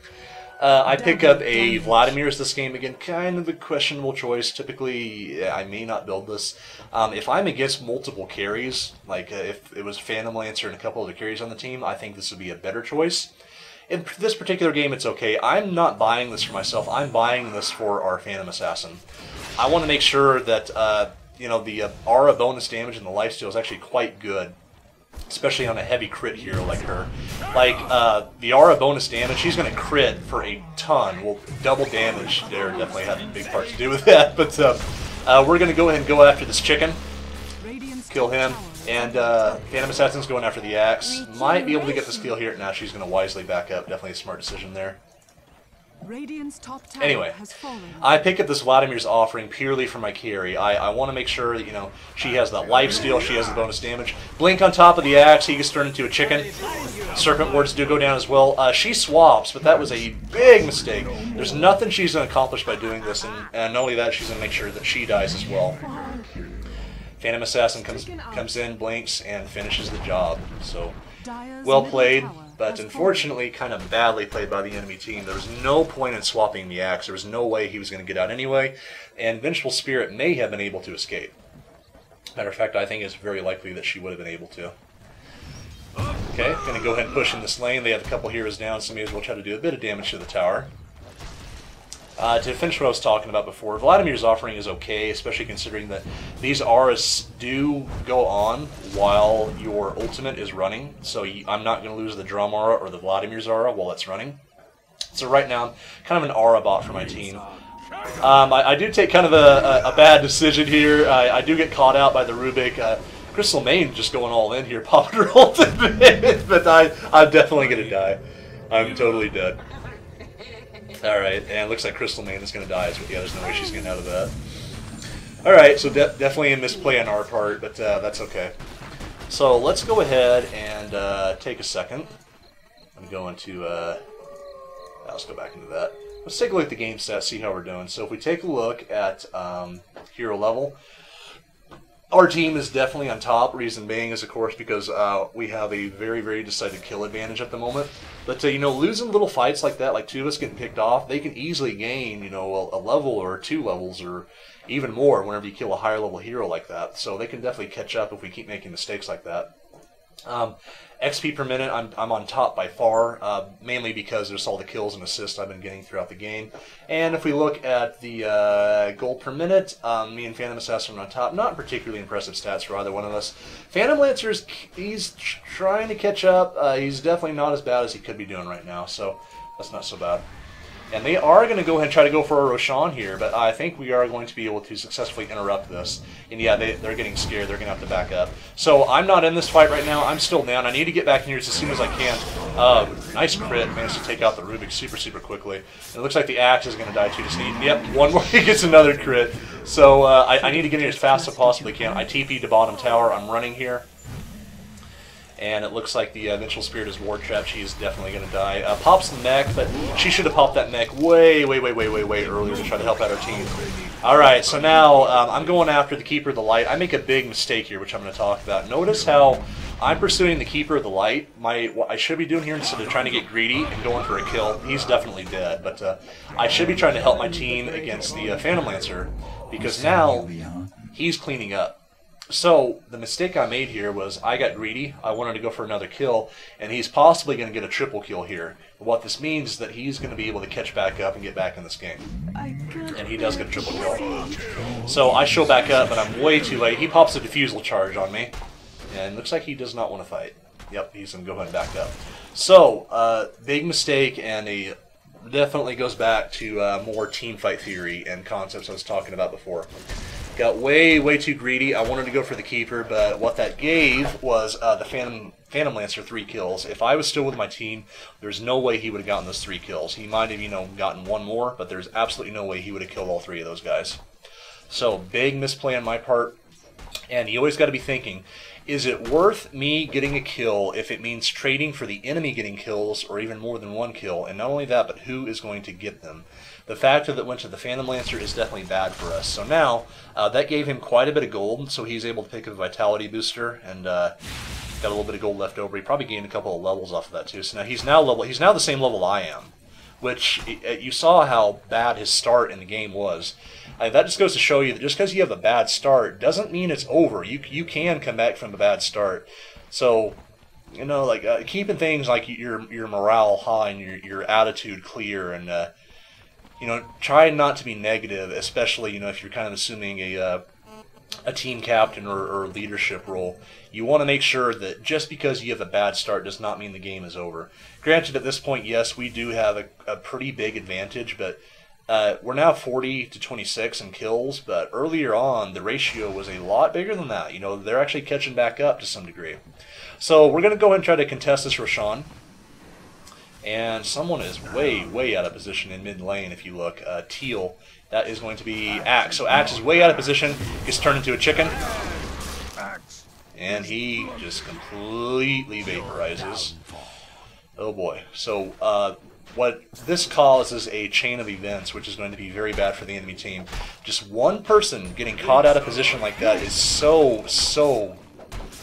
I pick up a Vladimir's this game again. Kind of a questionable choice. Typically, I may not build this. If I'm against multiple carries, like if it was Phantom Lancer and a couple other carries on the team, I think this would be a better choice. In this particular game, it's okay. I'm not buying this for myself. I'm buying this for our Phantom Assassin. I want to make sure that the aura bonus damage and the lifesteal is actually quite good, especially on a heavy crit hero like her. Like the aura bonus damage, she's going to crit for a ton. Well, double damage there definitely had a big part to do with that. But we're going to go ahead and go after this chicken, kill him, and Phantom Assassin's going after the axe. Might be able to get the steal here. Now she's going to wisely back up. Definitely a smart decision there. Anyway, I pick up this Vladimir's offering purely for my carry. I want to make sure that, she has that lifesteal, she has the bonus damage. Blink on top of the axe, he gets turned into a chicken. Serpent wards do go down as well. She swaps, but that was a big mistake. There's nothing she's going to accomplish by doing this, and not only that, she's going to make sure that she dies as well. Phantom Assassin comes in, blinks, and finishes the job. So, well played. But unfortunately, kind of badly played by the enemy team. There was no point in swapping the axe. There was no way he was going to get out anyway. And Vengeful Spirit may have been able to escape. Matter of fact, I think it's very likely that she would have been able to. Okay, going to go ahead and push in this lane. They have a couple heroes down, so may as well try to do a bit of damage to the tower. To finish what I was talking about before, Vladimir's offering is okay, especially considering that these auras do go on while your ultimate is running, so I'm not going to lose the Drum aura or the Vladimir's aura while it's running. So right now, I'm kind of an aura bot for my team. I do take kind of a bad decision here. I do get caught out by the Rubik. Crystal Main just going all in here, popping her ultimate, but I'm definitely going to die. I'm totally dead. Alright, and it looks like Crystal Main is going to die. Yeah, there's no way she's getting out of that. Alright, so definitely a misplay on our part, but that's okay. So let's go ahead and take a second. I'm going to... let's go back into that. Let's take a look at the game stats, see how we're doing. So if we take a look at hero level, our team is definitely on top. Reason being is, of course, because we have a very, very decided kill advantage at the moment. But, you know, losing little fights like that, like two of us getting picked off, they can easily gain, you know, a level or 2 levels or even more whenever you kill a higher level hero like that. So they can definitely catch up if we keep making mistakes like that. XP per minute, I'm on top by far, mainly because there's all the kills and assists I've been getting throughout the game. And if we look at the gold per minute, me and Phantom Assassin are on top. Not particularly impressive stats for either one of us. Phantom Lancer's, he's trying to catch up. He's definitely not as bad as he could be doing right now, so that's not so bad. And they are going to go ahead and try to go for a Roshan here, but I think we are going to be able to successfully interrupt this. And yeah, they're getting scared. They're going to have to back up. So I'm not in this fight right now. I'm still down. I need to get back in here as soon as I can. Nice crit. Managed to take out the Rubik super, super quickly. And it looks like the Axe is going to die too. Just need, yep, one more. He gets another crit. So I need to get in here as fast as I possibly can. I TP'd to bottom tower. I'm running here. And it looks like the Vengeful Spirit is War Trap. She is definitely going to die. Pops the mech, but she should have popped that mech way earlier to try to help out our team. Alright, so now I'm going after the Keeper of the Light. I make a big mistake here, which I'm going to talk about. Notice how I'm pursuing the Keeper of the Light. What I should be doing here, instead of trying to get greedy and going for a kill, he's definitely dead. But I should be trying to help my team against the Phantom Lancer, because now he's cleaning up. So, the mistake I made here was I got greedy, I wanted to go for another kill, and he's possibly going to get a triple kill here. What this means is that he's going to be able to catch back up and get back in this game. And he does get a triple kill. So I show back up, but I'm way too late. He pops a defusal charge on me, and looks like he does not want to fight. Yep, he's going to go ahead and back up. So, big mistake, and he definitely goes back to more team fight theory and concepts I was talking about before. Got way too greedy. I wanted to go for the Keeper, but what that gave was the Phantom Lancer 3 kills. If I was still with my team, there's no way he would have gotten those 3 kills. He might have, you know, gotten one more, but there's absolutely no way he would have killed all 3 of those guys. So, big misplay on my part. And you always got to be thinking, is it worth me getting a kill if it means trading for the enemy getting kills or even more than 1 kill? And not only that, but who is going to get them? The factor that went to the Phantom Lancer is definitely bad for us. So now, that gave him quite a bit of gold, so he's able to pick a Vitality booster, and got a little bit of gold left over. He probably gained a couple of levels off of that too. So now he's now the same level I am, which you saw how bad his start in the game was. That just goes to show you that just because you have a bad start doesn't mean it's over. You can come back from a bad start. So, you know, like keeping things like your morale high and your attitude clear, and you know, try not to be negative, especially, you know, if you're kind of assuming a team captain or leadership role. You want to make sure that just because you have a bad start does not mean the game is over. Granted, at this point, yes, we do have a pretty big advantage, but we're now 40 to 26 in kills, but earlier on, the ratio was a lot bigger than that. You know, they're actually catching back up to some degree. So we're going to go ahead and try to contest this Roshan. And someone is way out of position in mid lane, if you look. Teal, that is going to be Axe. So Axe is way out of position, gets turned into a chicken. And he just completely vaporizes. Oh boy. So, what this causes a chain of events, which is going to be very bad for the enemy team. Just one person getting caught out of position like that is so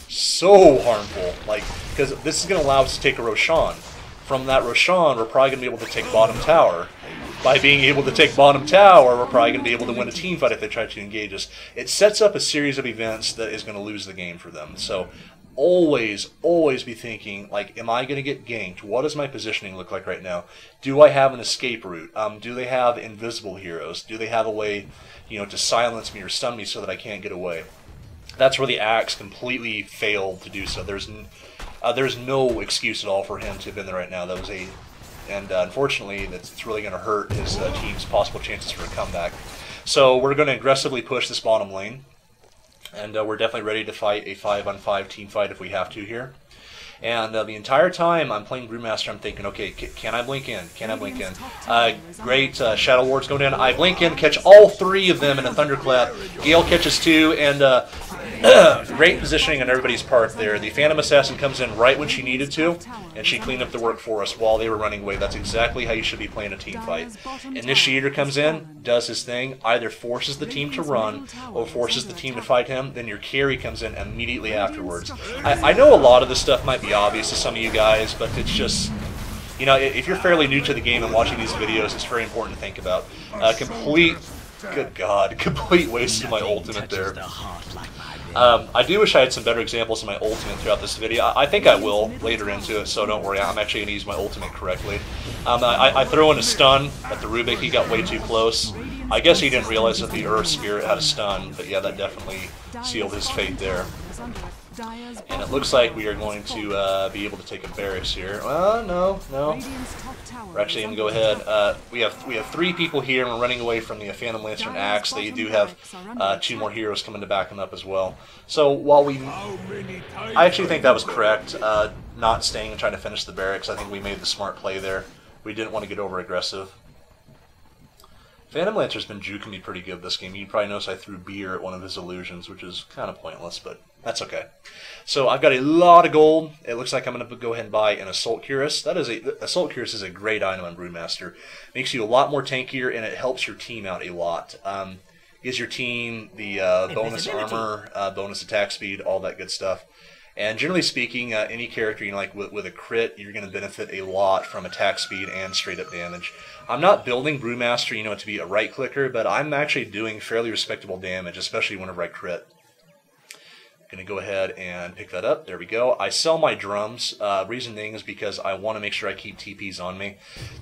harmful. Like, because this is going to allow us to take a Roshan. From that Roshan, we're probably going to be able to take bottom tower. By being able to take bottom tower, we're probably going to be able to win a team fight if they try to engage us. It sets up a series of events that is going to lose the game for them. So always be thinking, like, am I going to get ganked? What does my positioning look like right now? Do I have an escape route? Do they have invisible heroes? Do they have a way, to silence me or stun me so that I can't get away? That's where the Axe completely failed to do so. There's no excuse at all for him to have been there right now. And unfortunately, it's really going to hurt his team's possible chances for a comeback. So we're going to aggressively push this bottom lane. And we're definitely ready to fight a 5-on-5 team fight if we have to here. And the entire time I'm playing Brewmaster, I'm thinking, okay, can I blink in? Can I blink in? Great Shadow Wards go down. I blink in, catch all 3 of them in a Thunderclap. Gale catches 2, and great positioning on everybody's part there. The Phantom Assassin comes in right when she needed to, and she cleaned up the work for us while they were running away. That's exactly how you should be playing a team fight. Initiator comes in, does his thing, either forces the team to run or forces the team to fight him, then your carry comes in immediately afterwards. I know a lot of this stuff might be obvious to some of you guys, but it's just, if you're fairly new to the game and watching these videos, it's very important to think about. Good God, complete waste of my ultimate there. I do wish I had some better examples of my ultimate throughout this video. I think I will later into it, so don't worry. I'm actually going to use my ultimate correctly. I throw in a stun at the Rubik. He got way too close. I guess he didn't realize that the Earth Spirit had a stun, but yeah, that definitely sealed his fate there. And it looks like we are going to be able to take a barracks here. No. We're actually going to go ahead. We have 3 people here, and we're running away from the Phantom Lancer and Axe. They do have 2 more heroes coming to back them up as well. So while I actually think that was correct, not staying and trying to finish the barracks. I think we made the smart play there. We didn't want to get over aggressive. Phantom Lancer's been juking me pretty good this game. You'd probably notice I threw beer at one of his illusions, which is kind of pointless, but that's okay. So I've got a lot of gold. It looks like I'm going to go ahead and buy an Assault Cuirass. Assault Cuirass is a great item on Brewmaster. Makes you a lot more tankier, and it helps your team out a lot. Gives your team the bonus armor, bonus attack speed, all that good stuff. And generally speaking, any character with a crit, you're going to benefit a lot from attack speed and straight up damage. I'm not building Brewmaster, to be a right clicker, but I'm actually doing fairly respectable damage, especially whenever I crit. Going to go ahead and pick that up. There we go. I sell my drums. Reason being is because I want to make sure I keep TPs on me.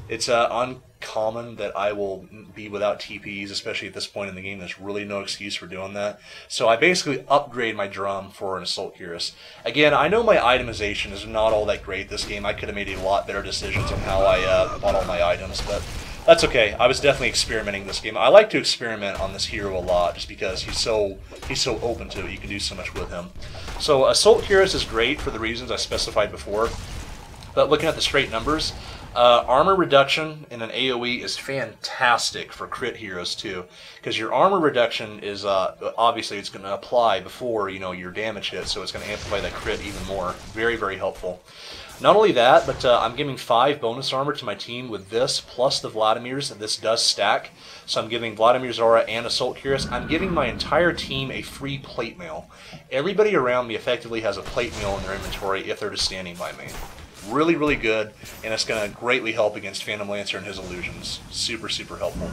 It's uncommon that I will be without TPs, especially at this point in the game. There's really no excuse for doing that. So I basically upgrade my drum for an Assault Cuirass. Again, I know my itemization is not all that great this game. I could have made a lot better decisions on how I bought all my items, but that's okay. I was definitely experimenting this game. I like to experiment on this hero a lot just because he's so open to it. You can do so much with him. So Assault Cuirass is great for the reasons I specified before. But looking at the straight numbers, armor reduction in an AoE is fantastic for crit heroes too, because your armor reduction is obviously it's going to apply before your damage hits, so it's going to amplify that crit even more. Very, very helpful. Not only that, but I'm giving 5 bonus armor to my team with this, plus the Vladimir's. This does stack. So I'm giving Vladimir's Aura and Assault Cuirass. I'm giving my entire team a free plate mail. Everybody around me effectively has a plate mail in their inventory if they're just standing by me. Really, really good, and it's going to greatly help against Phantom Lancer and his illusions. Super, super helpful.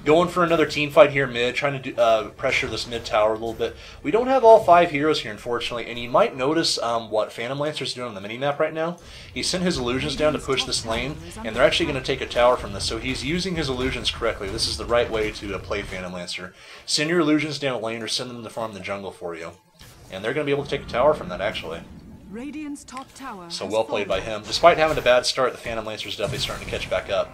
Going for another team fight here mid, trying to pressure this mid tower a little bit. We don't have all 5 heroes here, unfortunately, and you might notice what Phantom Lancer's doing on the minimap right now. He sent his illusions down to push this lane, and they're actually going to take a tower from this, so he's using his illusions correctly. This is the right way to play Phantom Lancer. Send your illusions down a lane or send them to farm the jungle for you. And they're going to be able to take a tower from that, actually. Radiant's top tower So well played by him. Despite having a bad start, the Phantom Lancer's definitely starting to catch back up.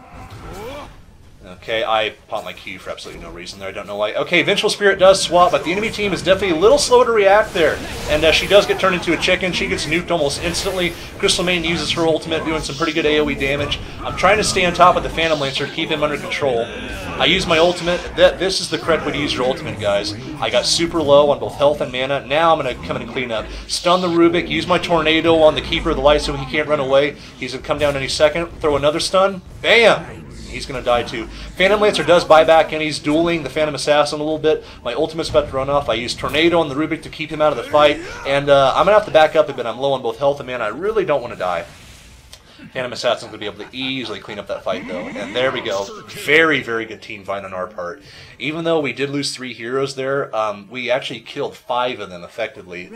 Okay, I popped my Q for absolutely no reason there. I don't know why. Okay, Vengeful Spirit does swap, but the enemy team is definitely a little slow to react there. And she does get turned into a chicken. She gets nuked almost instantly. Crystal Maiden uses her ultimate, doing some pretty good AoE damage. I'm trying to stay on top of the Phantom Lancer to keep him under control. I use my ultimate. This is the correct way to use your ultimate, guys. I got super low on both health and mana. Now I'm going to come in and clean up. Stun the Rubik, use my Tornado on the Keeper of the Light so he can't run away. He's going to come down any second. Throw another stun. Bam! He's going to die too. Phantom Lancer does buy back, and he's dueling the Phantom Assassin a little bit. My ultimate's about to run off. I use Tornado on the Rubik to keep him out of the fight, and I'm going to have to back up a bit. I'm low on both health and mana. I really don't want to die. Phantom Assassin's going to be able to easily clean up that fight, though. And there we go. Very, very good team fight on our part. Even though we did lose 3 heroes there, we actually killed 5 of them effectively.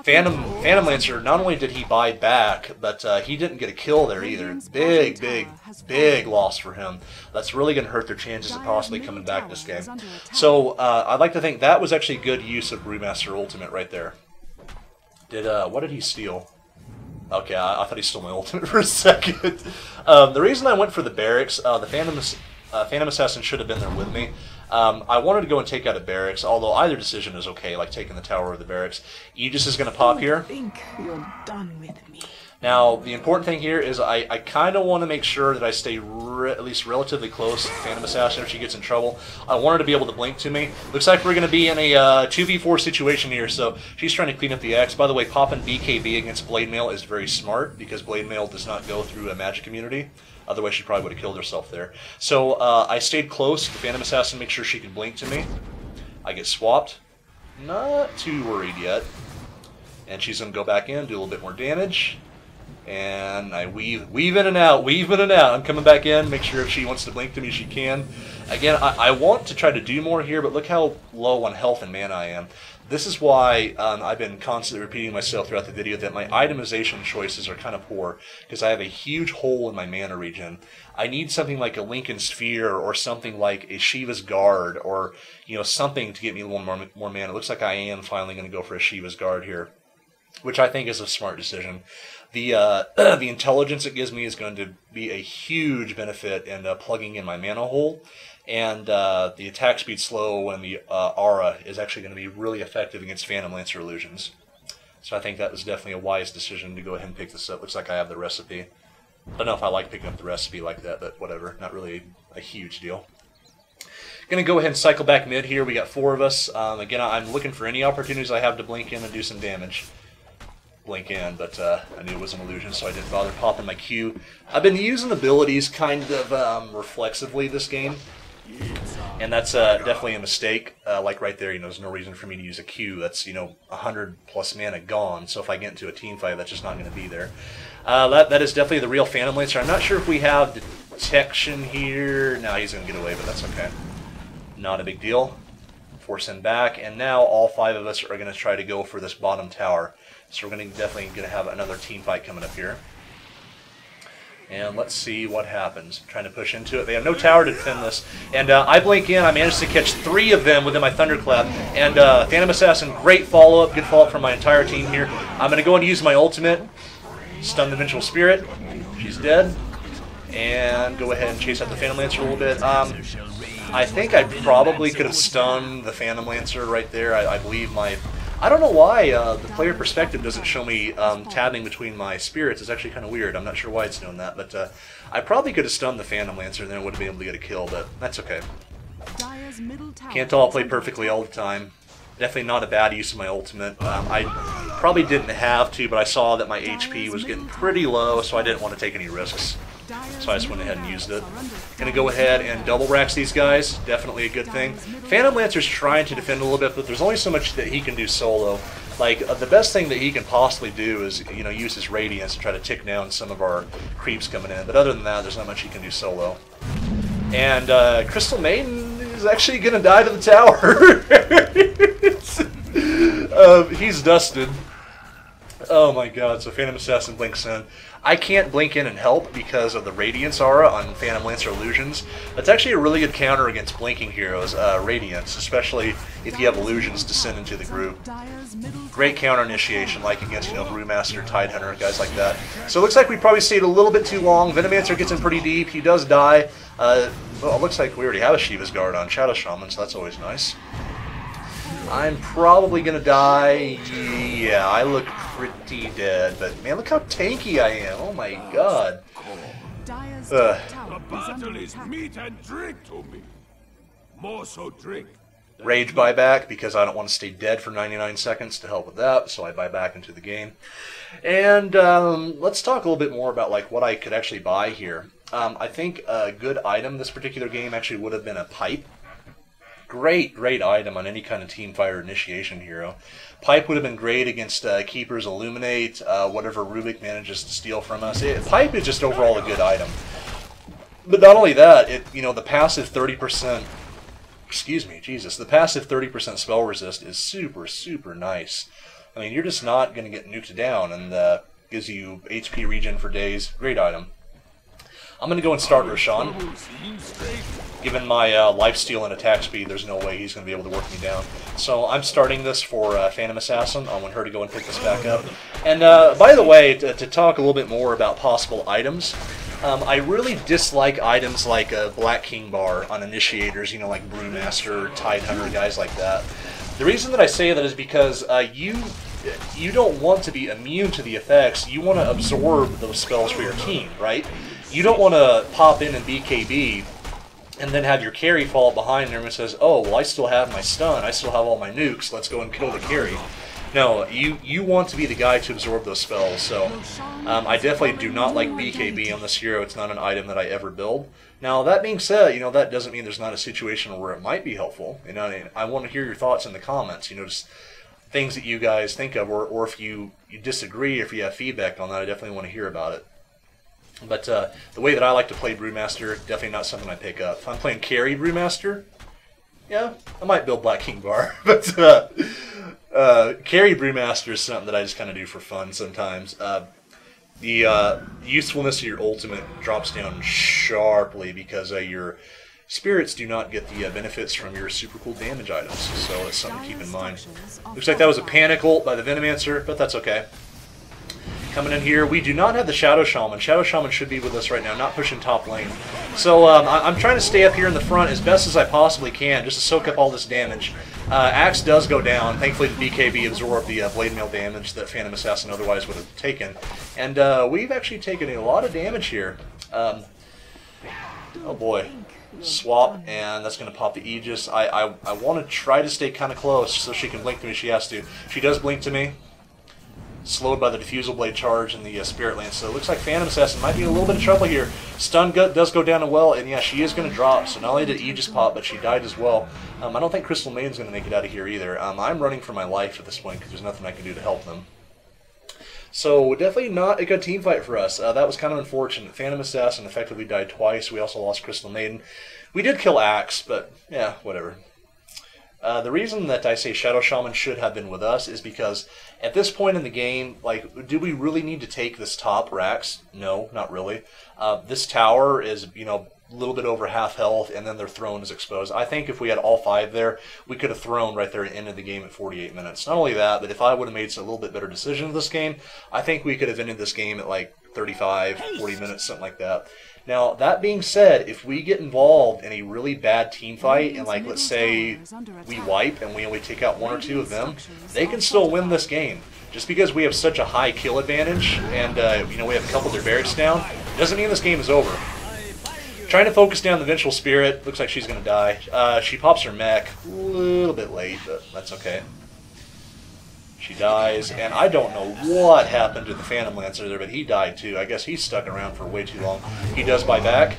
Phantom Lancer, not only did he buy back, but he didn't get a kill there either. Big loss for him. That's really going to hurt their chances of possibly coming back this game. So I'd like to think that was actually good use of Brewmaster Ultimate right there. What did he steal? Okay, I thought he stole my ultimate for a second. The reason I went for the barracks, the Phantom Assassin should have been there with me. I wanted to go and take out a barracks, although either decision is okay, like taking the tower or the barracks. Aegis is going to pop here. I think you're done with me. Now, the important thing here is I kind of want to make sure that I stay at least relatively close to Phantom Assassin if she gets in trouble. I want her to be able to blink to me. Looks like we're going to be in a 2v4 situation here, so she's trying to clean up the X. By the way, popping BKB against Blade Mail is very smart because Blade Mail does not go through a magic immunity. Otherwise, she probably would have killed herself there. So I stayed close to Phantom Assassin to make sure she could blink to me. I get swapped. Not too worried yet. And she's going to go back in, do a little bit more damage. And I weave in and out, I'm coming back in, make sure if she wants to blink to me, she can. Again, I want to try to do more here, but look how low on health and mana I am. This is why I've been constantly repeating myself throughout the video that my itemization choices are kind of poor, because I have a huge hole in my mana regen. I need something like a Lincoln Sphere or something like a Shiva's Guard or something to get me a little more mana. It looks like I am finally going to go for a Shiva's Guard here, which I think is a smart decision. The intelligence it gives me is going to be a huge benefit in plugging in my mana hole, and the attack speed slow and the aura is actually going to be really effective against Phantom Lancer illusions. So I think that was definitely a wise decision to go ahead and pick this up. Looks like I have the recipe. I don't know if I like picking up the recipe like that, but whatever. Not really a huge deal. Going to go ahead and cycle back mid here. We got 4 of us. Again, I'm looking for any opportunities I have to blink in and do some damage. Blink in, but I knew it was an illusion, so I didn't bother popping my Q. I've been using abilities kind of reflexively this game, and that's definitely a mistake. Like right there, there's no reason for me to use a Q. That's 100 plus mana gone. So if I get into a team fight, that's just not going to be there. That is definitely the real Phantom Lancer. I'm not sure if we have detection here. No, he's going to get away, but that's okay. Not a big deal. Force him back, and now all 5 of us are going to try to go for this bottom tower. So we're definitely going to have another team fight coming up here. And let's see what happens. I'm trying to push into it. They have no tower to defend this. And I blink in. I managed to catch 3 of them within my Thunderclap. And Phantom Assassin, great follow-up. Good follow-up from my entire team here. I'm going to go and use my ultimate. Stun the Vengeful Spirit. She's dead. And go ahead and chase out the Phantom Lancer a little bit. I think I probably could have stunned the Phantom Lancer right there. I believe my... I don't know why the player perspective doesn't show me tabbing between my spirits. It's actually kind of weird. I'm not sure why it's doing that, but I probably could have stunned the Phantom Lancer and then I would have been able to get a kill, but that's okay. Can't all play perfectly all the time. Definitely not a bad use of my ultimate. I probably didn't have to, but I saw that my HP was getting pretty low, so I didn't want to take any risks. So I just went ahead and used it. Gonna go ahead and double racks these guys. Definitely a good thing. Phantom Lancer's trying to defend a little bit, but there's only so much that he can do solo. Like, the best thing that he can possibly do is, use his Radiance to try to tick down some of our creeps coming in. But other than that, there's not much he can do solo. And Crystal Maiden is actually gonna die to the tower. He's dusted. Oh my god, so Phantom Assassin blinks in. I can't blink in and help because of the Radiance aura on Phantom Lancer illusions. That's actually a really good counter against blinking heroes, Radiance, especially if you have illusions descend into the group. Great counter initiation, like against, Brewmaster, Tidehunter, guys like that. So it looks like we probably stayed a little bit too long. Venomancer gets in pretty deep. He does die. Well, it looks like we already have a Shiva's Guard on Shadow Shaman, so that's always nice. I'm probably gonna die. Yeah, I look pretty dead, but man, look how tanky I am. Oh my god. The battle is meat and drink to me. More so drink. Rage buyback because I don't want to stay dead for 99 seconds to help with that, so I buy back into the game. And let's talk a little bit more about what I could actually buy here. I think a good item this particular game actually would have been a pipe. Great item on any kind of team fight or initiation hero. Pipe would have been great against Keeper's Illuminate, whatever Rubik manages to steal from us. Pipe is just overall a good item. But not only that, the passive 30%, excuse me, Jesus, the passive 30% spell resist is super, super nice. I mean, you're just not going to get nuked down, and gives you HP regen for days. Great item. I'm going to go and start Roshan. Given my lifesteal and attack speed, there's no way he's going to be able to work me down. So I'm starting this for Phantom Assassin. I want her to go and pick this back up. And by the way, to talk a little bit more about possible items, I really dislike items like a Black King bar on initiators, like Brewmaster, Tidehunter, guys like that. The reason that I say that is because you don't want to be immune to the effects. You want to absorb those spells for your team, right? You don't want to pop in and BKB and then have your carry fall behind and everyone says, oh, well, I still have my stun, I still have all my nukes, let's go and kill the carry. No, you want to be the guy to absorb those spells, so I definitely do not like BKB on this hero. It's not an item that I ever build. Now, that being said, that doesn't mean there's not a situation where it might be helpful. I want to hear your thoughts in the comments, just things that you guys think of, or if you disagree, if you have feedback on that, I definitely want to hear about it. But the way that I like to play Brewmaster, definitely not something I pick up. If I'm playing carry Brewmaster, yeah, I might build Black King bar. But carry Brewmaster is something that I just kind of do for fun sometimes. The usefulness of your ultimate drops down sharply because your spirits do not get the benefits from your super cool damage items. So it's something to keep in mind. Looks like that was a panic ult by the Venomancer, but that's okay. Coming in here, we do not have the Shadow Shaman. Shadow Shaman should be with us right now, not pushing top lane. So I'm trying to stay up here in the front as best as I possibly can, just to soak up all this damage. Axe does go down. Thankfully, the BKB absorbed the blade mail damage that Phantom Assassin otherwise would have taken. And we've actually taken a lot of damage here. Oh boy. Swap, and that's going to pop the Aegis. I want to try to stay kind of close so she can blink to me. She has to. She does blink to me. Slowed by the Diffusal Blade charge and the Spirit Lance. So it looks like Phantom Assassin might be in a little bit of trouble here. Stun does go down well, and yeah, she is going to drop. So not only did Aegis pop, but she died as well. I don't think Crystal Maiden's going to make it out of here either. I'm running for my life at this point because there's nothing I can do to help them. So definitely not a good team fight for us. That was kind of unfortunate. Phantom Assassin effectively died twice. We also lost Crystal Maiden. We did kill Axe, but yeah, whatever. The reason that I say Shadow Shaman should have been with us is because at this point in the game, do we really need to take this top racks? No, not really. This tower is, a little bit over half health, and then their throne is exposed. I think if we had all 5 there, we could have thrown right there at the end of the game at 48 minutes. Not only that, but if I would have made a little bit better decision of this game, I think we could have ended this game at 35, 40 minutes, something like that. Now, that being said, if we get involved in a really bad team fight, and let's say we wipe and we only take out 1 or 2 of them, they can still win this game. Just because we have such a high kill advantage, and we have a couple of their barracks down, doesn't mean this game is over. Trying to focus down the Vengeful Spirit. Looks like she's going to die. She pops her mech a little bit late, but that's okay. She dies, and I don't know what happened to the Phantom Lancer there, but he died too. I guess he's stuck around for way too long. He does buy back.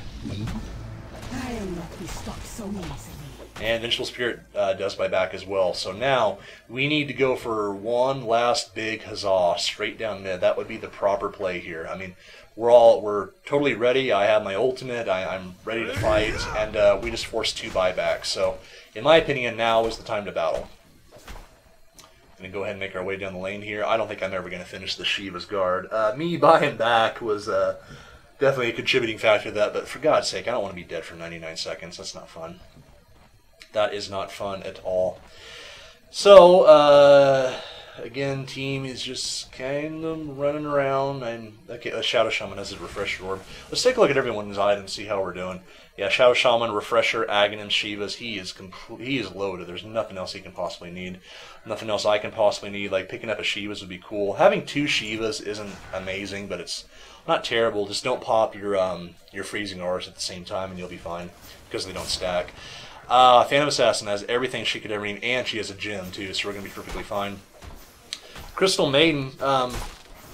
And Vengeful Spirit does buy back as well. So now we need to go for one last big huzzah straight down mid. That would be the proper play here. I mean, we're totally ready. I have my ultimate. I'm ready to fight, and we just forced 2 buybacks. So in my opinion, now is the time to battle. Going to go ahead and make our way down the lane here. I don't think I'm ever going to finish the Shiva's guard. Me buying back was definitely a contributing factor to that, but for God's sake, I don't want to be dead for 99 seconds. That's not fun. That is not fun at all. So, again, team is just kind of running around. And okay, Shadow Shaman has his Refresher Orb. Let's take a look at everyone's items, see how we're doing. Yeah, Shadow Shaman, Refresher, Aghanim, Shivas. He is loaded. There's nothing else he can possibly need. Nothing else I can possibly need. Like, picking up a Shivas would be cool. Having 2 Shivas isn't amazing, but it's not terrible. Just don't pop your Freezing Auras at the same time, and you'll be fine, because they don't stack. Phantom Assassin has everything she could ever need, and she has a gem, too, so we're going to be perfectly fine. Crystal Maiden,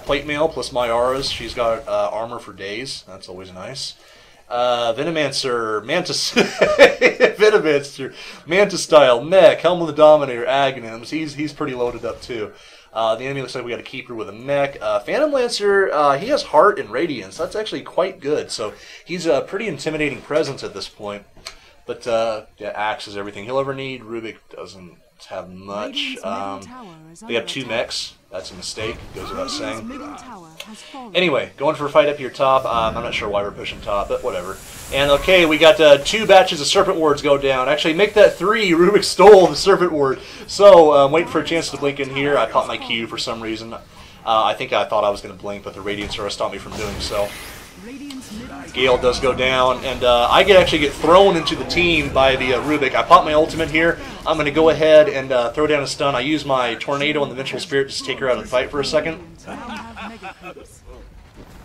Plate Mail plus my auras. She's got armor for days. That's always nice. Venomancer, Mantis, Venomancer, Mantis Style, Mech, Helm of the Dominator, Aghanims. He's pretty loaded up too. The enemy looks like we got a Keeper with a Mech. Phantom Lancer, he has Heart and Radiance. That's actually quite good. So he's a pretty intimidating presence at this point. But yeah, Axe is everything he'll ever need. Rubik doesn't have much. They have 2 mechs. That's a mistake. Goes without saying. Anyway, going for a fight up here top. I'm not sure why we're pushing top, but whatever. And okay, we got 2 batches of Serpent Wards go down. Actually, make that 3. Rubik stole the Serpent Ward. So, I'm waiting for a chance to blink in here. I caught my Q for some reason. I think I thought I was going to blink, but the Radiance Aura stopped me from doing so. Gale does go down, and I actually get thrown into the team by the Rubik. I pop my ultimate here. I'm going to go ahead and throw down a stun. I use my Tornado and the Vengeful Spirit to take her out of the fight for a second.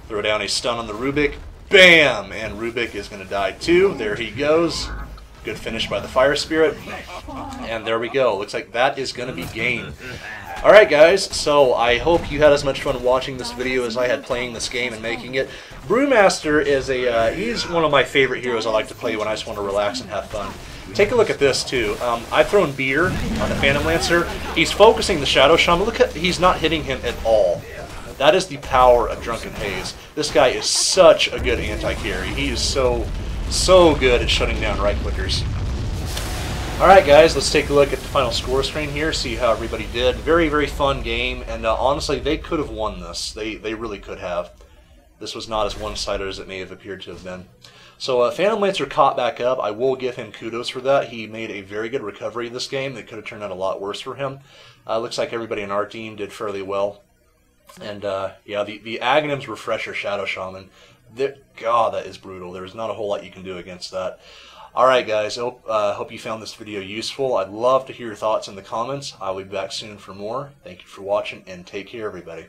Throw down a stun on the Rubik. Bam! And Rubik is going to die too. There he goes. Good finish by the Fire Spirit. And there we go. Looks like that is going to be game. Alright guys, so I hope you had as much fun watching this video as I had playing this game and making it. Brewmaster is he's one of my favorite heroes I like to play when I just want to relax and have fun. Take a look at this too. I've thrown Beer on the Phantom Lancer. He's focusing the Shadow Shaman. Look at, he's not hitting him at all. That is the power of Drunken Haze. This guy is such a good anti-carry. He is so good at shutting down right-clickers. Alright guys, let's take a look at the final score screen here, see how everybody did. Very, very fun game, and honestly, they could have won this. They really could have. This was not as one-sided as it may have appeared to have been. So Phantom Lancer caught back up. I will give him kudos for that. He made a very good recovery this game. That could have turned out a lot worse for him. Looks like everybody on our team did fairly well. And yeah, the Aghanims Refresher Shadow Shaman, God, that is brutal. There's not a whole lot you can do against that. Alright guys, hope you found this video useful. I'd love to hear your thoughts in the comments. I'll be back soon for more. Thank you for watching, and take care everybody.